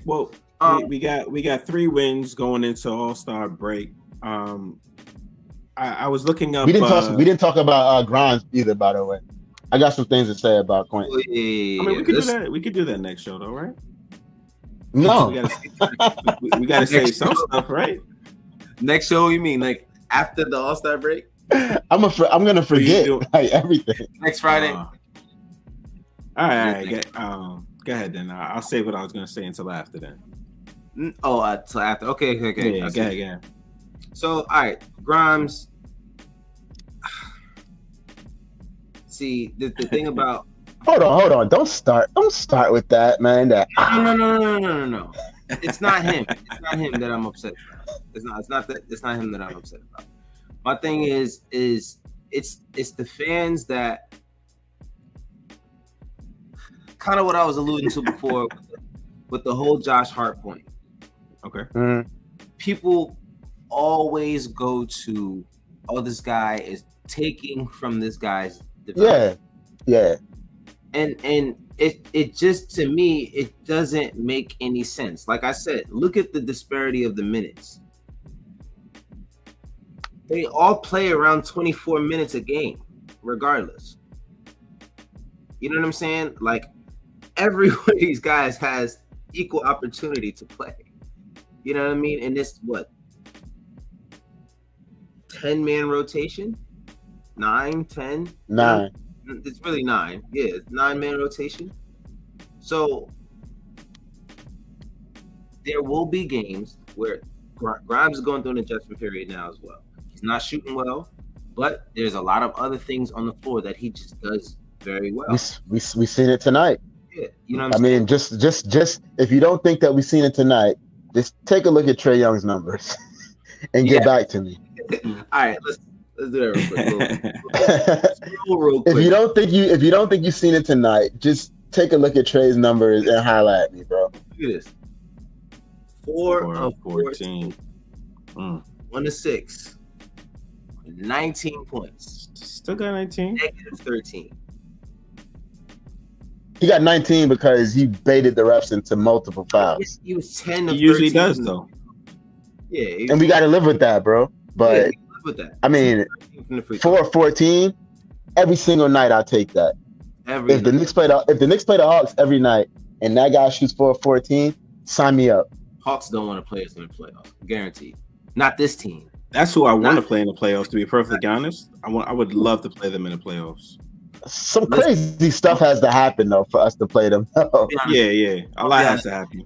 Well, we got 3 wins going into All-Star break. I was looking up. We didn't talk about Grimes either, by the way. I got some things to say about Quentin. Oh, yeah. I mean, we could do that. We could do that next show, though, right? No, we gotta say some stuff, right? Next show, you mean like after the All-Star break? I'm gonna forget like everything. Next Friday. All right. Go ahead then. I'll say what I was gonna say until after then. Till after. Okay. Yeah, go ahead. So, all right, Grimes. See, the thing about. Hold on. Don't start with that, man. No. It's not him. It's not him that I'm upset about. It's not him that I'm upset about. My thing is it's the fans that kind of what I was alluding to before with the whole Josh Hart point. Okay. Mm-hmm. People always go to, this guy is taking from this guy's development. Yeah. And it just, to me, it doesn't make any sense. Like I said, look at the disparity of the minutes. They all play around 24 minutes a game, regardless. You know what I'm saying? Like, every one of these guys has equal opportunity to play. You know what I mean? And this, 10-man rotation? 9, 10? 9. It's really 9. Yeah, it's 9-man rotation. So there will be games where Grimes is going through an adjustment period now as well. He's not shooting well, but there's a lot of other things on the floor that he just does very well. We seen it tonight. Yeah, you know what I mean, just if you don't think that we've seen it tonight, just take a look at Trae Young's numbers and get back to me. All right, let's do that real quick. If you don't think you've seen it tonight, just take a look at Trae's numbers and highlight at me, bro. Look at this. 4 of 14. 1 of 6. 19 points. Still got 19. Negative 13. He got 19 because he baited the refs into multiple fouls. He was 10 of 13. He usually does, though. Yeah. And we got to live with that, bro. But live with that. I mean, 4 of 14, every single night I'll take that. If the Knicks play the Hawks every night and that guy shoots 4 of 14, sign me up. Hawks don't want to play us in the playoffs. Guaranteed. Not this team. That's who I want to play in the playoffs, to be perfectly honest. I would love to play them in the playoffs. Some crazy stuff has to happen though for us to play them. Yeah. A lot has to happen.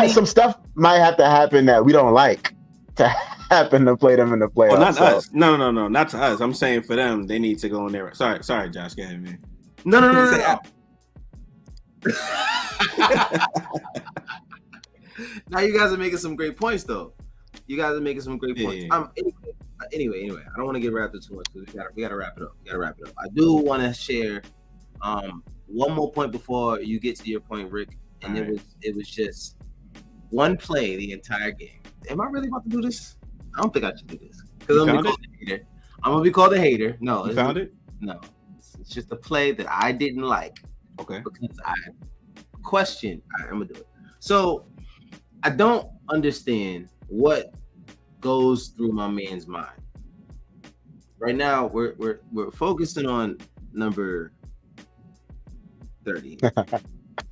Some stuff might have to happen that we don't like to happen to play them in the playoffs. Well, not us. No, not to us. I'm saying for them, they need to go in there. Sorry, Josh. Go ahead, man. No. Now you guys are making some great points, though. You guys are making some great points. Yeah. Anyway, I don't want to get wrapped up too much because we gotta wrap it up. I do want to share one more point before you get to your point, Rick. And it was just one play the entire game. Am I really about to do this? I don't think I should do this because I'm gonna be called a hater. I'm gonna be called a hater. No, you found it? No, it's just a play that I didn't like. Okay. Because I questioned. I'm gonna do it. So I don't understand what goes through my man's mind. Right now, we're focusing on number 30.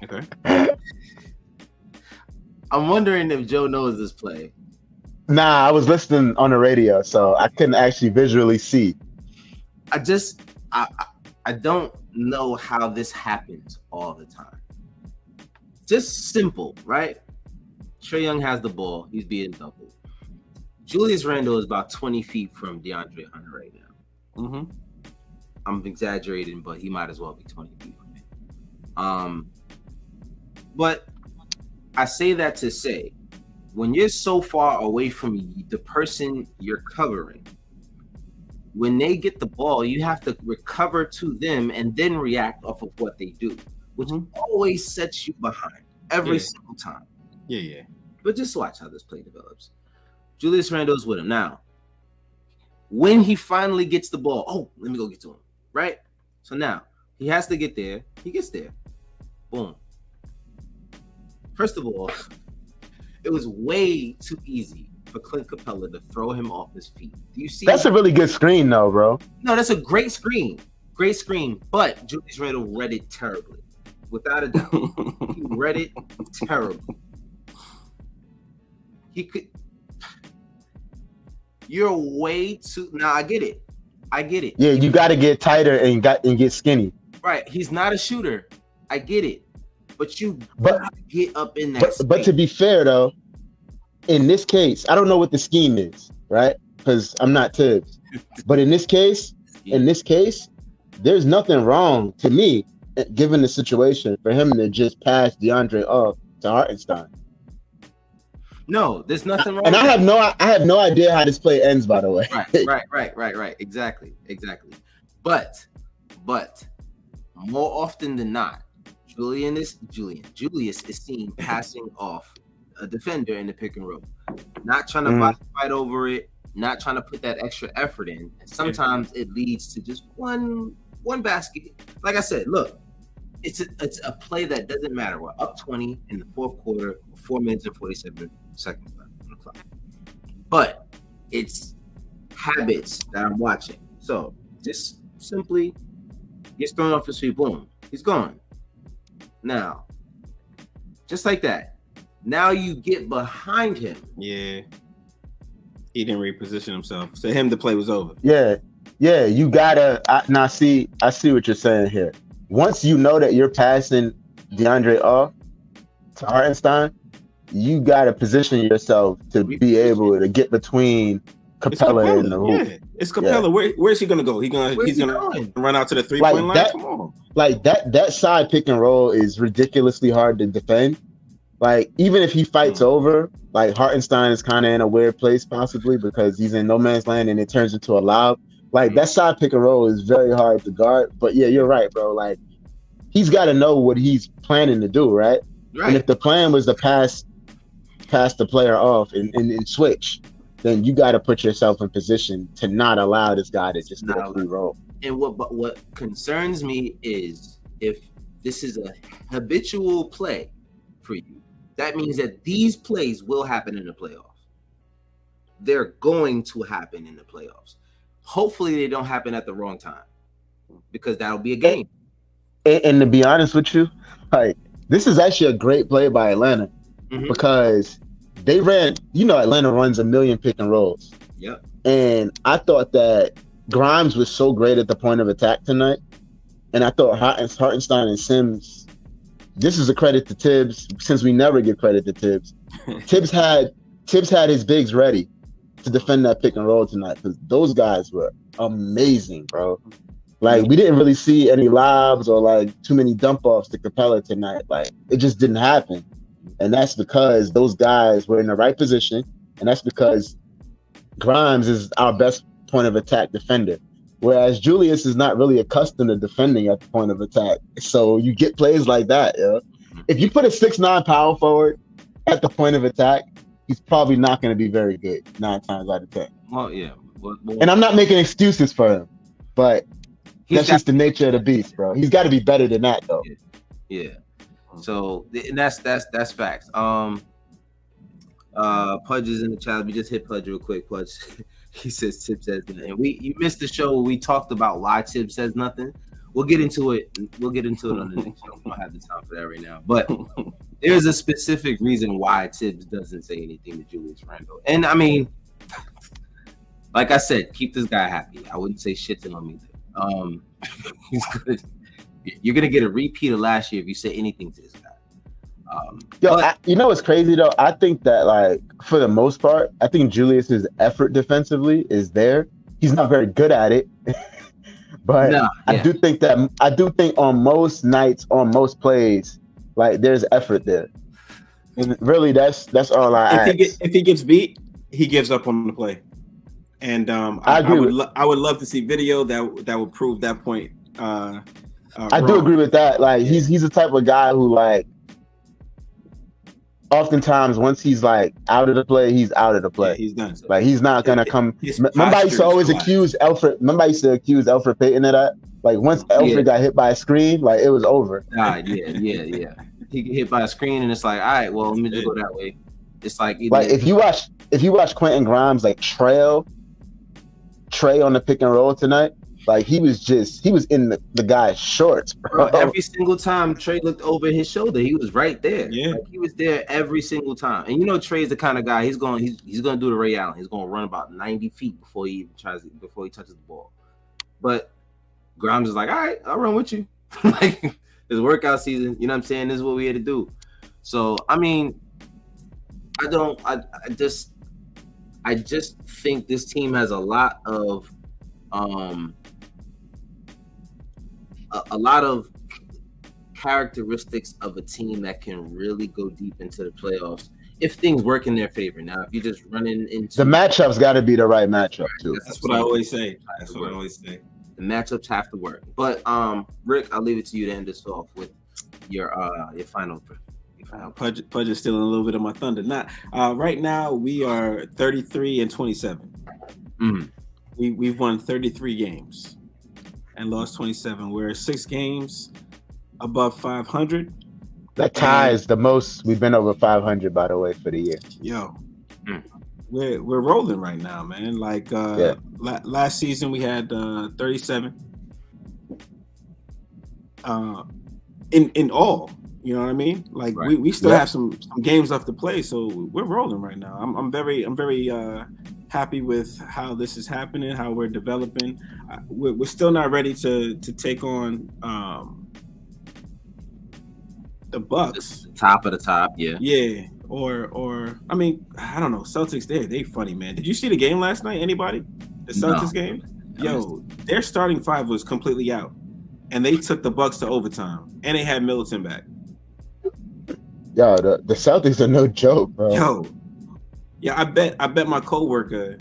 Okay. I'm wondering if Joe knows this play. Nah, I was listening on the radio, so I couldn't actually visually see. I don't know how this happens all the time. Just simple, right? Trae Young has the ball. He's being doubled. Julius Randle is about 20 feet from DeAndre Hunter right now. Mm-hmm. I'm exaggerating, but he might as well be 20 feet from me. But I say that to say, when you're so far away from the person you're covering, when they get the ball, you have to recover to them and then react off of what they do, which always sets you behind every single time. Yeah. But just watch how this play develops. Julius Randle's with him now. When he finally gets the ball, let me go get to him, right? So now he has to get there. He gets there. Boom. First of all, it was way too easy for Clint Capella to throw him off his feet. Do you see? That's a really good screen, though, bro. No, that's a great screen. Great screen. But Julius Randle read it terribly. Without a doubt. He read it terribly. He could. You're way too. Now, I get it. Yeah, you got to get tighter and get skinny. Right. He's not a shooter. I get it. But you get up in that space. But to be fair, though, in this case, I don't know what the scheme is, right? Because I'm not Tibbs. But in this case, there's nothing wrong to me, given the situation, for him to just pass DeAndre off to Hartenstein. No, there's nothing wrong. And I have no idea how this play ends, by the way. Right. Exactly. But more often than not, Julius is seen passing off a defender in the pick and roll, not trying to fight over it, not trying to put that extra effort in. And sometimes it leads to just one basket. Like I said, look, it's a play that doesn't matter. We're up 20 in the fourth quarter, 4 minutes and 47 seconds left on the clock. But it's habits that I'm watching. So just simply gets thrown off his feet, boom, he's gone. Now, just like that. Now you get behind him. Yeah. He didn't reposition himself. So him, the play was over. Yeah, you gotta. I see what you're saying here. Once you know that you're passing DeAndre off to Hartenstein, you gotta position yourself to be able to get between Capella and the hoop. Yeah, it's Capella. Yeah. Where's he gonna go? He's gonna run out to the 3-point line. Come on. Like that side pick and roll is ridiculously hard to defend. Like, even if he fights over, like, Hartenstein is kind of in a weird place possibly because he's in no man's land and it turns into a lob. Like, that side pick and roll is very hard to guard. But yeah, you're right, bro. Like, he's got to know what he's planning to do, right? And if the plan was to pass the player off and switch, then you got to put yourself in position to not allow this guy to just get a free roll. And what concerns me is if this is a habitual play for you, that means that these plays will happen in the playoffs. They're going to happen in the playoffs. Hopefully they don't happen at the wrong time because that'll be a game. And to be honest with you, like, this is actually a great play by Atlanta because they ran, Atlanta runs a million pick and rolls. Yep. And I thought that Grimes was so great at the point of attack tonight. And I thought Hartenstein and Sims, this is a credit to Tibbs, since we never give credit to Tibbs. Tibbs had his bigs ready to defend that pick and roll tonight because those guys were amazing, bro. Like, we didn't really see any lobs or like too many dump offs to Capella tonight. Like, it just didn't happen. And that's because those guys were in the right position. And that's because Grimes is our best point of attack defender. Whereas Julius is not really accustomed to defending at the point of attack. So you get plays like that, yeah. If you put a 6'9" power forward at the point of attack, he's probably not going to be very good 9 times out of 10. Well, yeah. And I'm not making excuses for him, but that's just the nature of the beast, bro. He's got to be better than that, though. Yeah. So, and that's facts. Pudge is in the chat. We just hit Pudge real quick. Pudge. He says Tibbs says nothing. And you missed the show where we talked about why Tibbs says nothing. We'll get into it. We'll get into it on the next show. We don't have the time for that right now. But there's a specific reason why Tibbs doesn't say anything to Julius Randle. And I mean, like I said, keep this guy happy. I wouldn't say shit to him either. He's good. You're gonna get a repeat of last year if you say anything to this guy. You know what's crazy though? I think that, like, for the most part, I think Julius's effort defensively is there. He's not very good at it, but I do think on most nights, on most plays, like, there's effort there. And really, that's all I ask. If he gets beat, he gives up on the play. And I would love to see video that would prove that point. I do agree with that. Like, he's the type of guy who, like, oftentimes once he's like out of the play, he's out of the play. Yeah, he's done. Like, he's not gonna come. Remember, I used to always accuse Elfrid. Remember, I used to accuse Elfrid Payton of that. Like, once Elfrid got hit by a screen, like, it was over. Yeah. He get hit by a screen, and it's like, all right, well, let me just go that way. It's like if you watch Quentin Grimes like trail Trey on the pick and roll tonight, like he was in the guy's shorts, bro. Every single time Trey looked over his shoulder, he was right there. Yeah, like, he was there every single time. And you know, Trey's the kind of guy he's gonna do the Ray Allen. He's gonna run about 90 feet before he touches the ball. But Grimes is like, all right, I'll run with you. Like it's workout season. You know what I'm saying? This is what we had to do. So I mean, I just think this team has a lot of characteristics of a team that can really go deep into the playoffs if things work in their favor. Now, if you're just running into the matchups, got to be the right matchup too. That's what I always say. The matchups have to work. But Rick, I'll leave it to you to end this off with your final. Pudge is stealing a little bit of my thunder. Right now we are 33-27. Mm-hmm. We've won 33 games and lost 27. We're 6 games above 500. That ties the most we've been over 500, by the way, for the year. Yo, we're rolling right now, man. Like last season we had 37. In all. You know what I mean? Like right. we still have some games left to play, so we're rolling right now. I'm very happy with how this is happening, how we're developing. We're still not ready to take on the Bucks, top of the top, yeah. Or I mean, I don't know. Celtics, they funny, man. Did you see the game last night? Anybody? The Celtics game? Yo, their starting 5 was completely out, and they took the Bucks to overtime, and they had Middleton back. Yo, the Celtics are no joke, bro. Yo, yeah, I bet my coworker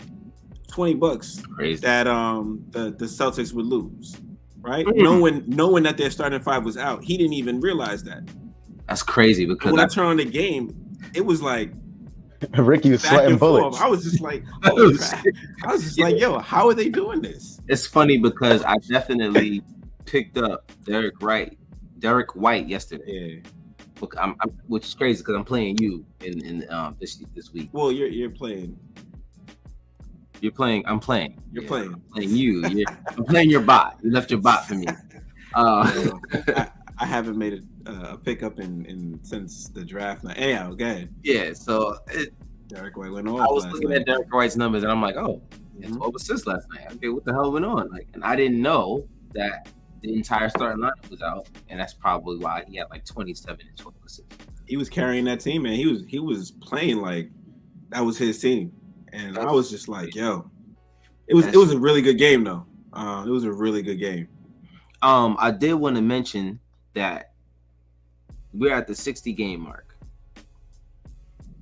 $20 Crazy. That the Celtics would lose, right? Knowing that their starting 5 was out, he didn't even realize that. That's crazy because when I turned on the game, it was like Ricky was sweating bullets. I was just like, holy crap. I was just like, yo, how are they doing this? It's funny because I definitely picked up Derek White yesterday. Yeah. Look, which is crazy because I'm playing you in this week. Well, you're playing. You're playing. I'm playing. You're playing. I'm playing you. I'm playing your bot. You left your bot for me. I haven't made a pickup in since the draft. Now, anyhow, go ahead. Yeah. So Derek White went off. I was looking at Derek White's numbers and I'm like, oh, 12 assists last night. Okay, what the hell went on? Like, and I didn't know that the entire starting lineup was out, and that's probably why he had like 27 and 12 assists. He was carrying that team, man. He was playing like that was his team, and I was just like, yo, it was a really good game though. It was a really good game. I did want to mention that we're at the 60 game mark,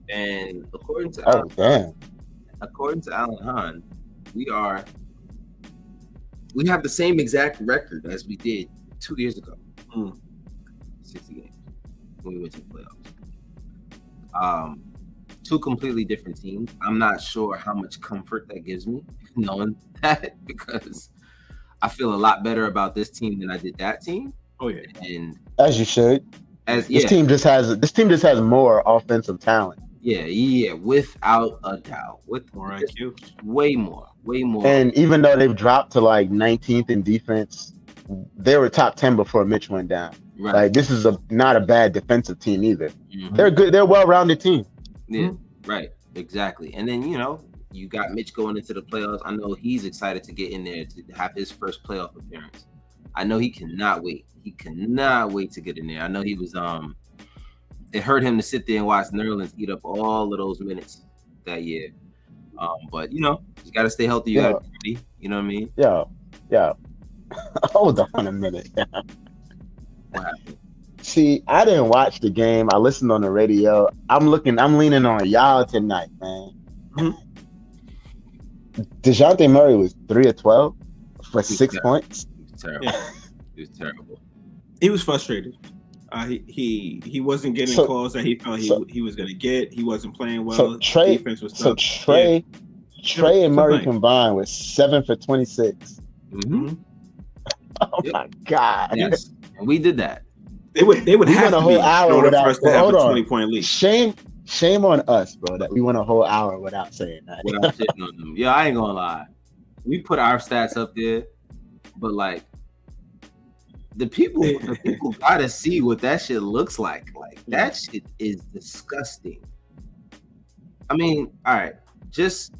and according to Alan Hahn, we have the same exact record as we did 2 years ago. 60 games when we went to the playoffs. Two completely different teams. I'm not sure how much comfort that gives me knowing that, because I feel a lot better about this team than I did that team. Oh yeah, and as you should. This team just has more offensive talent. Yeah, without a doubt. With more IQ. Way more. And even though they've dropped to like 19th in defense, they were top 10 before Mitch went down. Right. Like this is not a bad defensive team either. Mm-hmm. They're good. They're a well-rounded team. Yeah, right. Exactly. And then, you got Mitch going into the playoffs. I know he's excited to get in there to have his first playoff appearance. I know he cannot wait. He cannot wait to get in there. I know he was it hurt him to sit there and watch Nerlens eat up all of those minutes that year. But you got to stay healthy. You got to be ready. You know what I mean? Yeah. Hold on a minute. What happened? See, I didn't watch the game. I listened on the radio. I'm leaning on y'all tonight, man. Mm-hmm. DeJounte Murray was 3 of 12 for 6 points. He was terrible. Yeah. He was terrible. He was frustrated. He wasn't getting calls that he felt he was going to get. He wasn't playing well. So defense was tough. Trey and Murray combined was 7 for 26. Mm-hmm. Oh my God! Yes, and we did that. They would have a whole hour without. a 20-point lead. Shane Shame on us, bro, that we went a whole hour without saying that. Without shitting on them. Yeah, I ain't gonna lie. We put our stats up there, but like the people gotta see what that shit looks like. Like that shit is disgusting. I mean, all right, just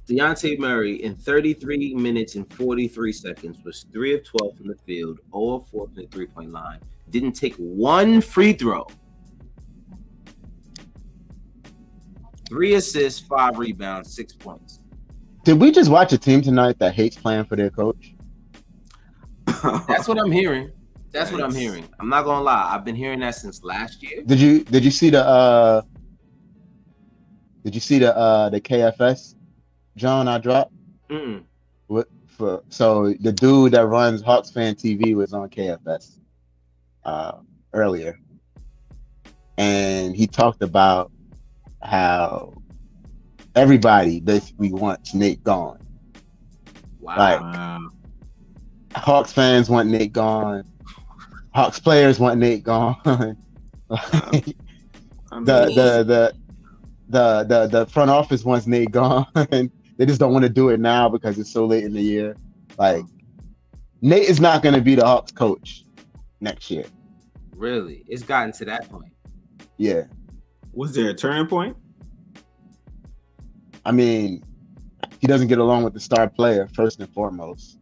Dejounte Murray in 33 minutes and 43 seconds was 3 of 12 from the field, 0 of 4 from the three-point line. Didn't take one free throw. 3 assists, 5 rebounds, 6 points. Did we just watch a team tonight that hates playing for their coach? That's what I'm hearing. That's what I'm hearing. I'm not gonna lie. I've been hearing that since last year. Did you see the KFS, John, I dropped? So the dude that runs Hawks Fan TV was on KFS earlier, and he talked about how everybody basically wants Nate gone. Wow. Like, Hawks fans want Nate gone. Hawks players want Nate gone. The front office wants Nate gone. They just don't want to do it now because it's so late in the year. Like, Nate is not going to be the Hawks coach next year. Really? It's gotten to that point. Yeah. Was there a turning point? I mean, he doesn't get along with the star player first and foremost.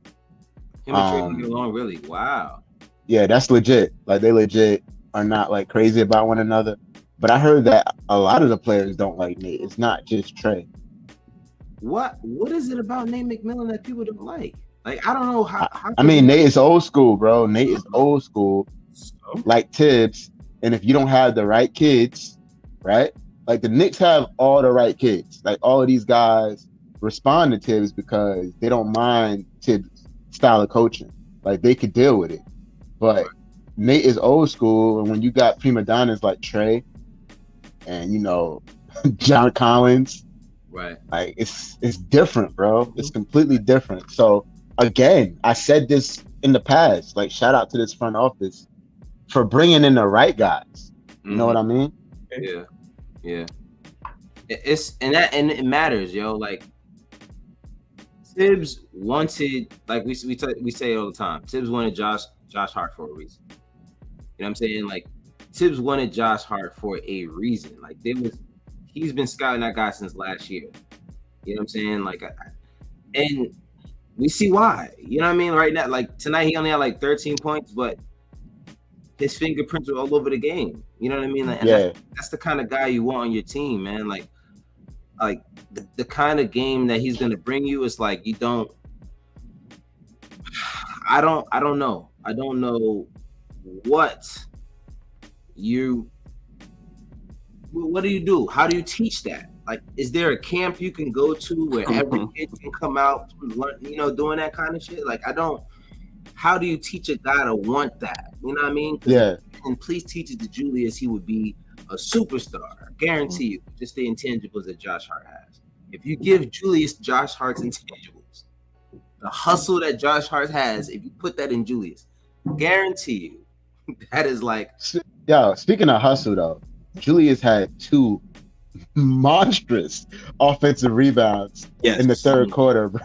Him and Trey don't get along, really? Wow. Yeah, that's legit. Like, they legit are not like crazy about one another. But I heard that a lot of the players don't like Nate. It's not just Trey. What is it about Nate McMillan that people don't like? Like, I don't know how I mean, Nate is old school, bro. Nate is old school, like Tibbs. And if you don't have the right kids, right? Like, the Knicks have all the right kids. Like, all of these guys respond to Tibbs because they don't mind Tibbs' style of coaching. Like, they could deal with it. But Nate is old school, and when you got prima donnas like Trey and, you know, John Collins, right? Like, it's different, bro. It's completely different. So again, I said this in the past. Like, shout out to this front office for bringing in the right guys. You know what I mean? Yeah, yeah. It matters, yo. Like, Tibbs wanted, like we say it all the time. Tibbs wanted Josh Hart for a reason. You know what I'm saying? Like, Tibbs wanted Josh Hart for a reason. Like, he's been scouting that guy since last year. You know what I'm saying? Like, and we see why. You know what I mean? Right now, like tonight, he only had like 13 points, but his fingerprints are all over the game. You know what I mean? Like, that's the kind of guy you want on your team, man. Like the kind of game that he's gonna bring you is like you don't. I don't know. I don't know what do you do? How do you teach that? Like, is there a camp you can go to where every kid can come out, you know, doing that kind of shit? Like, how do you teach a guy to want that? You know what I mean? Yeah. And please teach it to Julius. He would be a superstar. I guarantee you. Just the intangibles that Josh Hart has. If you give Julius Josh Hart's intangibles, the hustle that Josh Hart has, if you put that in Julius, guarantee you, that is like. Yo, speaking of hustle, though, Julius had 2 monstrous offensive rebounds in the third quarter, bro.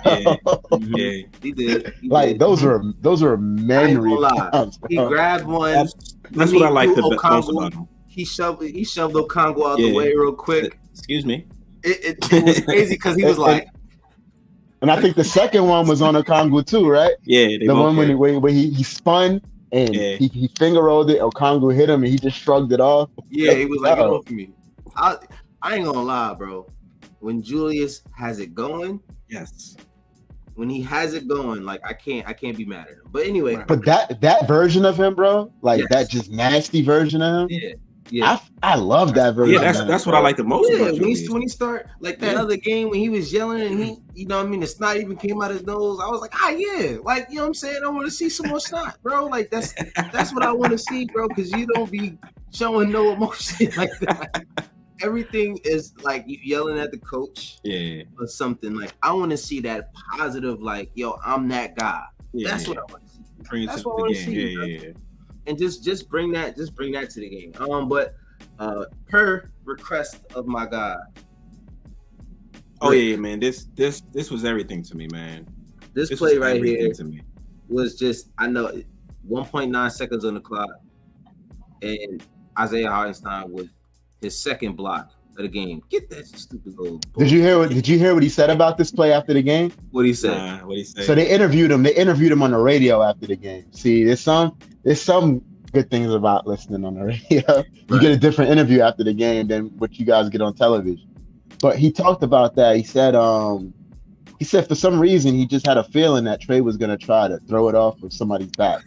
Yeah, he did. Those were men rebounds. He grabbed one. That's what I like the most about him. He shoved Okongwu out the way real quick. Excuse me. It was crazy because he was like. And I think the second one was on Okongwu too, right? Yeah, the one where he spun. And he finger rolled it. Okongwu hit him, and he just shrugged it off. Yeah, he was like, "Get off me." I ain't gonna lie, bro. When Julius has it going, when he has it going, like I can't be mad at him. But anyway, but that version of him, bro, like that just nasty version of him. Yeah. I love that version. Yeah, that's what I like the most. Yeah, when he start like that other game when he was yelling and he, you know what I mean, the snot even came out his nose. I was like, yeah, like, you know what I'm saying? I want to see some more snot, bro. Like that's what I want to see, bro, because you don't be showing no emotion like that. Everything is like you yelling at the coach, or something. Like, I want to see that positive, like, yo, I'm that guy. That's what I want to see. That's what I want to see. And just bring that to the game. But Per request of my guy. Oh yeah, man. This was everything to me, man. This play right here was just, I know, 1.9 seconds on the clock, and Isaiah Hartenstein with his second block of the game. Get that stupid little bull. Did you hear what he said about this play after the game? What he said? So they interviewed him. They interviewed him on the radio after the game. See, there's some good things about listening on the radio. You get a different interview after the game than what you guys get on television. But he talked about that. He said for some reason he just had a feeling that Trey was gonna try to throw it off of somebody's back.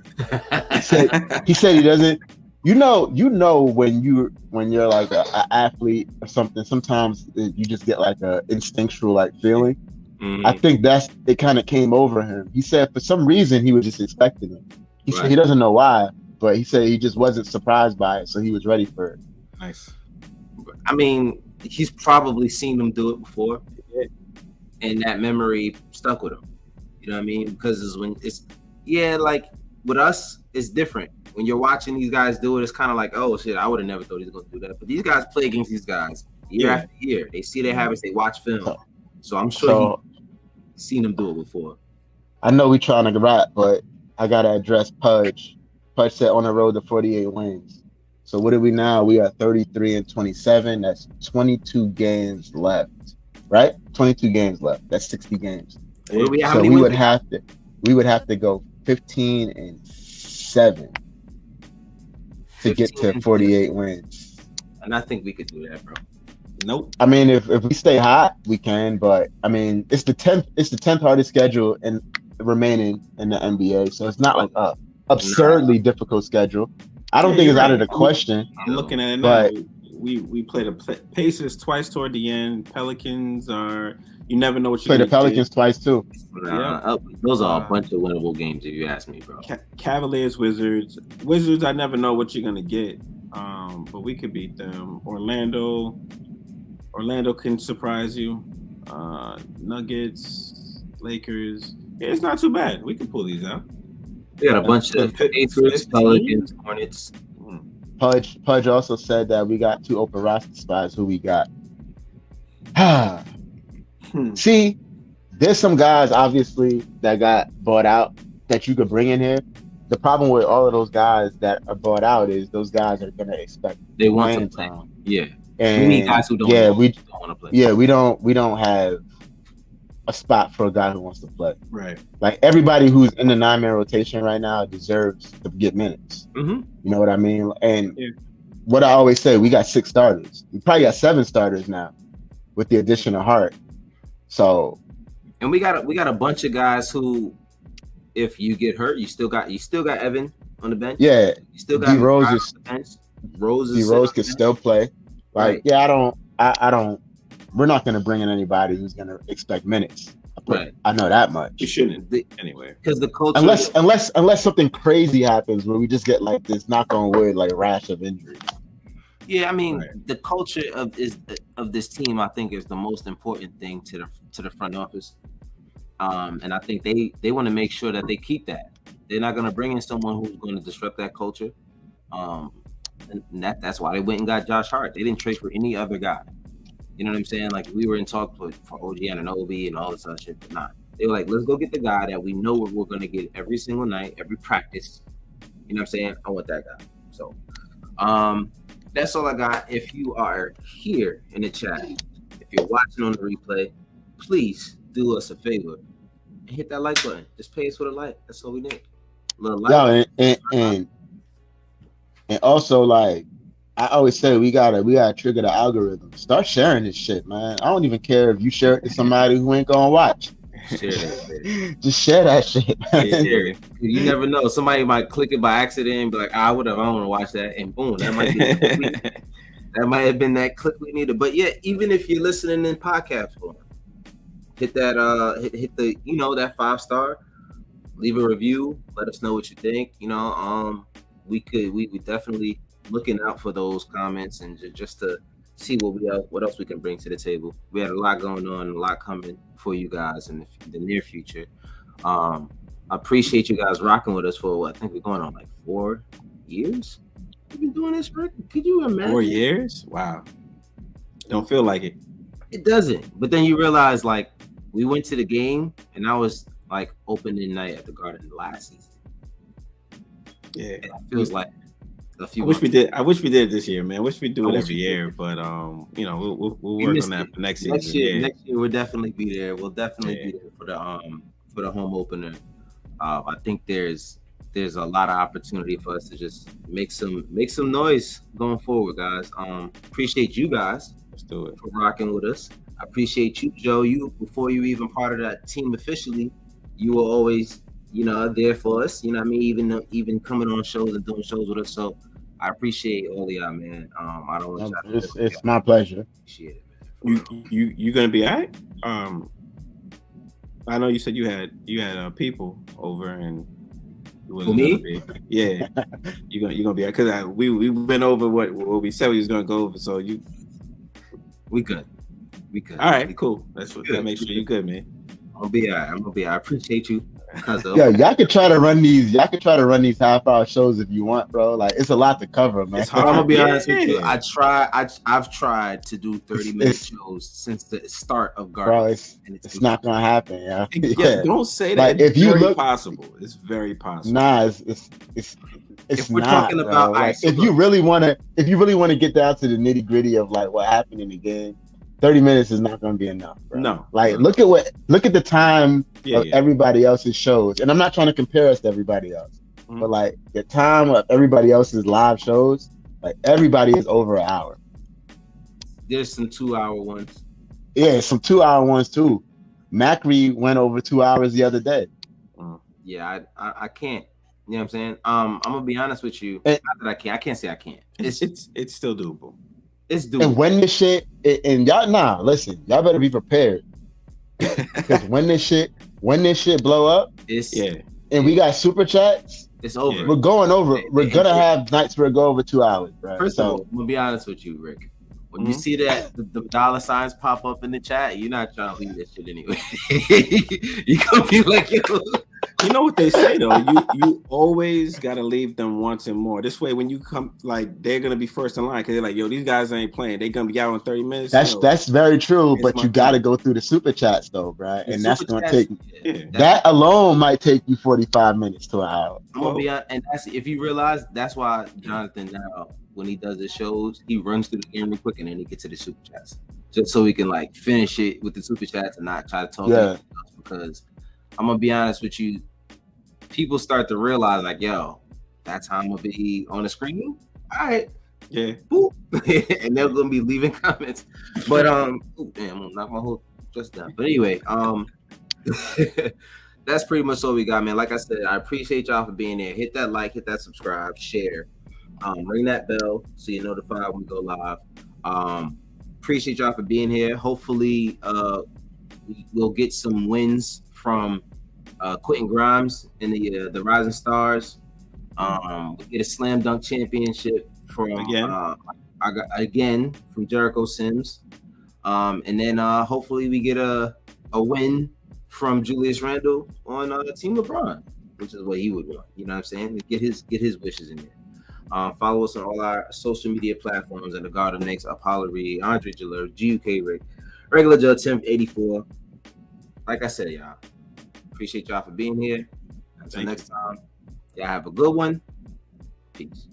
He said he doesn't. You know when you're like an athlete or something, sometimes you just get like a instinctual like feeling. Mm-hmm. I think it kind of came over him. He said for some reason he was just expecting it. He said he doesn't know why, but he said he just wasn't surprised by it, so he was ready for it. Nice. I mean, he's probably seen them do it before, and that memory stuck with him. You know what I mean? Because like with us, it's different. When you're watching these guys do it, it's kind of like, oh shit, I would have never thought he was going to do that. But these guys play against these guys year after year. They see their habits, they watch film. So I'm sure he's seen them do it before. I know we trying to rap, but I gotta address Pudge. Pudge said on the road to 48 wins. So what are we now? We are 33-27. That's 22 games left, right? 22 games left. That's 60 games. So we would have to go 15-7 to get to 48 wins. And I think we could do that, bro. Nope. I mean, if we stay hot, we can. But I mean, it's the 10th hardest schedule and remaining in the NBA. So it's not like a absurdly difficult schedule. I don't think it's out of the question. I'm looking at it now. We played the Pacers twice toward the end. Pelicans you never know what you're going to do. Play the Pelicans twice too. Those are a bunch of winnable games if you ask me, bro. Cavaliers, Wizards, I never know what you're going to get. But we could beat them. Orlando can surprise you. Nuggets, Lakers. Yeah, it's not too bad. We can pull these out. We got a bunch of Pacers, Pelicans, Hornets. Pudge also said that we got 2 open roster spots. Who we got? See, there's some guys obviously that got bought out that you could bring in here. The problem with all of those guys that are bought out is those guys are gonna expect they want to play. Yeah, and we need guys who don't want to play. Yeah, we don't have a spot for a guy who wants to play. Right. Like everybody who's in the 9-man rotation right now deserves to get minutes. Mm-hmm. You know what I mean? And what I always say, we got 6 starters. We probably got 7 starters now with the addition of Hart. So, and we got a bunch of guys who, if you get hurt, you still got Evan on the bench. Yeah, you still got D-Rose. D-Rose could still play. Like, I don't. We're not going to bring in anybody who's going to expect minutes. Right. I know that much. We shouldn't anyway. Because the culture, unless something crazy happens where we just get like this, knock on wood, like a rash of injuries. Yeah, I mean, the culture of this team, I think, is the most important thing to the front office. And I think they want to make sure that they keep that. They're not going to bring in someone who's going to disrupt that culture. And that's why they went and got Josh Hart. They didn't trade for any other guy. You know what I'm saying? Like, we were in talks for OG Anunoby and all this other shit, but not. They were like, let's go get the guy that we know we're going to get every single night, every practice. You know what I'm saying? I want that guy. So, that's all I got. If you are here in the chat, if you're watching on the replay, please do us a favor and hit that like button. Just pay us with a like. That's all we need. A little like. And also, like, I always say, we gotta trigger the algorithm. Start sharing this shit, man. I don't even care if you share it to somebody who ain't gonna watch. Share that. Just share that shit, man. Yeah, share it. You never know. Somebody might click it by accident and be like, whatever, I don't want to watch that, and boom, that might be that might have been that click we needed. But yeah, even if you're listening in podcast form, hit that hit the that 5-star, leave a review, let us know what you think. We definitely looking out for those comments and just to see what else we can bring to the table. We had a lot going on, a lot coming for you guys in the near future. I appreciate you guys rocking with us for I think we're going on like 4 years. We've been doing this, Rick. Could you imagine? 4 years? Wow. Don't feel like it. It doesn't. But then you realize, like, we went to the game, and I was like opening night at the Garden last season. Yeah, and it feels like a few. I wish we did it this year, man. I wish we do it every year, but you know, we'll work on that for next season. Next year we'll definitely be there. We'll definitely be there for the home opener. I think there's a lot of opportunity for us to just make some noise going forward, guys. Appreciate you guys. Let's do it. For rocking with us. I appreciate you, Joe. You, before you even part of that team officially, you were always, there for us. You know what I mean? Even coming on shows and doing shows with us. So I appreciate all of y'all, man. I don't want y'all to it's my pleasure. Appreciate it, man. You gonna be all right? I know you said you had people over and for me? Yeah. you gonna be all right, because we went over what we said we was gonna go over. So we good. All right, cool. That's what that makes sure you good, man. I'm gonna be all right. I appreciate you. Y'all can try to run these. Y'all can try to run these half-hour shows if you want, bro. Like, it's a lot to cover, man. I'm gonna be honest with you. I've tried to do 30-minute shows since the start of Garden. Bro, it's not gonna happen, yeah. Don't say that. Like, if you look possible, it's very possible. Nah, it's if we're talking about like, if you really want to get down to the nitty-gritty of like what happened in the game, 30 minutes is not going to be enough, bro. No. Like, look at the time of everybody else's shows. And I'm not trying to compare us to everybody else. Mm-hmm. But like the time of everybody else's live shows, like everybody is over an hour. There's some 2-hour ones. Yeah, some 2-hour ones too. Macri went over 2 hours the other day. Yeah, I can't. You know what I'm saying? I'm gonna be honest with you. Not that I can't. I can't say I can't. It's still doable. It's doable. And when this shit and y'all listen, y'all better be prepared. Because when this shit blow up, and we got super chats, it's over. We're going over. We're gonna have nights where it go over 2 hours, bro. First of all, I'm gonna be honest with you, Rick. When you see that the dollar signs pop up in the chat, you're not trying to leave that shit anyway. You gonna be like, yo. You know what they say though? You always gotta leave them wanting more. This way, when you come, like, they're gonna be first in line because they're like, yo, these guys ain't playing. They're gonna be out in 30 minutes. That's very true, but you gotta go through the super chats though, right? And that's gonna take that alone might take you 45 minutes to an hour. I'm gonna be honest, and that's if you realize that's why Jonathan now, when he does his shows, he runs through the game real quick and then he gets to the super chats, just so he can like finish it with the super chats and not try to talk about it, because I'm gonna be honest with you, people start to realize like, yo, that's how I'm gonna be on the screen. All right, boop. And they're gonna be leaving comments. But damn, I'm gonna knock my whole dress down. But anyway, that's pretty much all we got, man. Like I said, I appreciate y'all for being there. Hit that like, hit that subscribe, share, ring that bell so you're notified when we go live. Appreciate y'all for being here. Hopefully, we'll get some wins from Quentin Grimes and the Rising Stars. We'll get a slam dunk championship from again from Jericho Sims. And then hopefully we get a win from Julius Randle on Team LeBron, which is what he would want. You know what I'm saying? Get his wishes in there. Follow us on all our social media platforms at the Garden Knicks, Apollo Reed, Andre Gillard, GUK Rick, Regular Joe Tim 84. Like I said, y'all, appreciate y'all for being here. Until next time, y'all have a good one. Peace.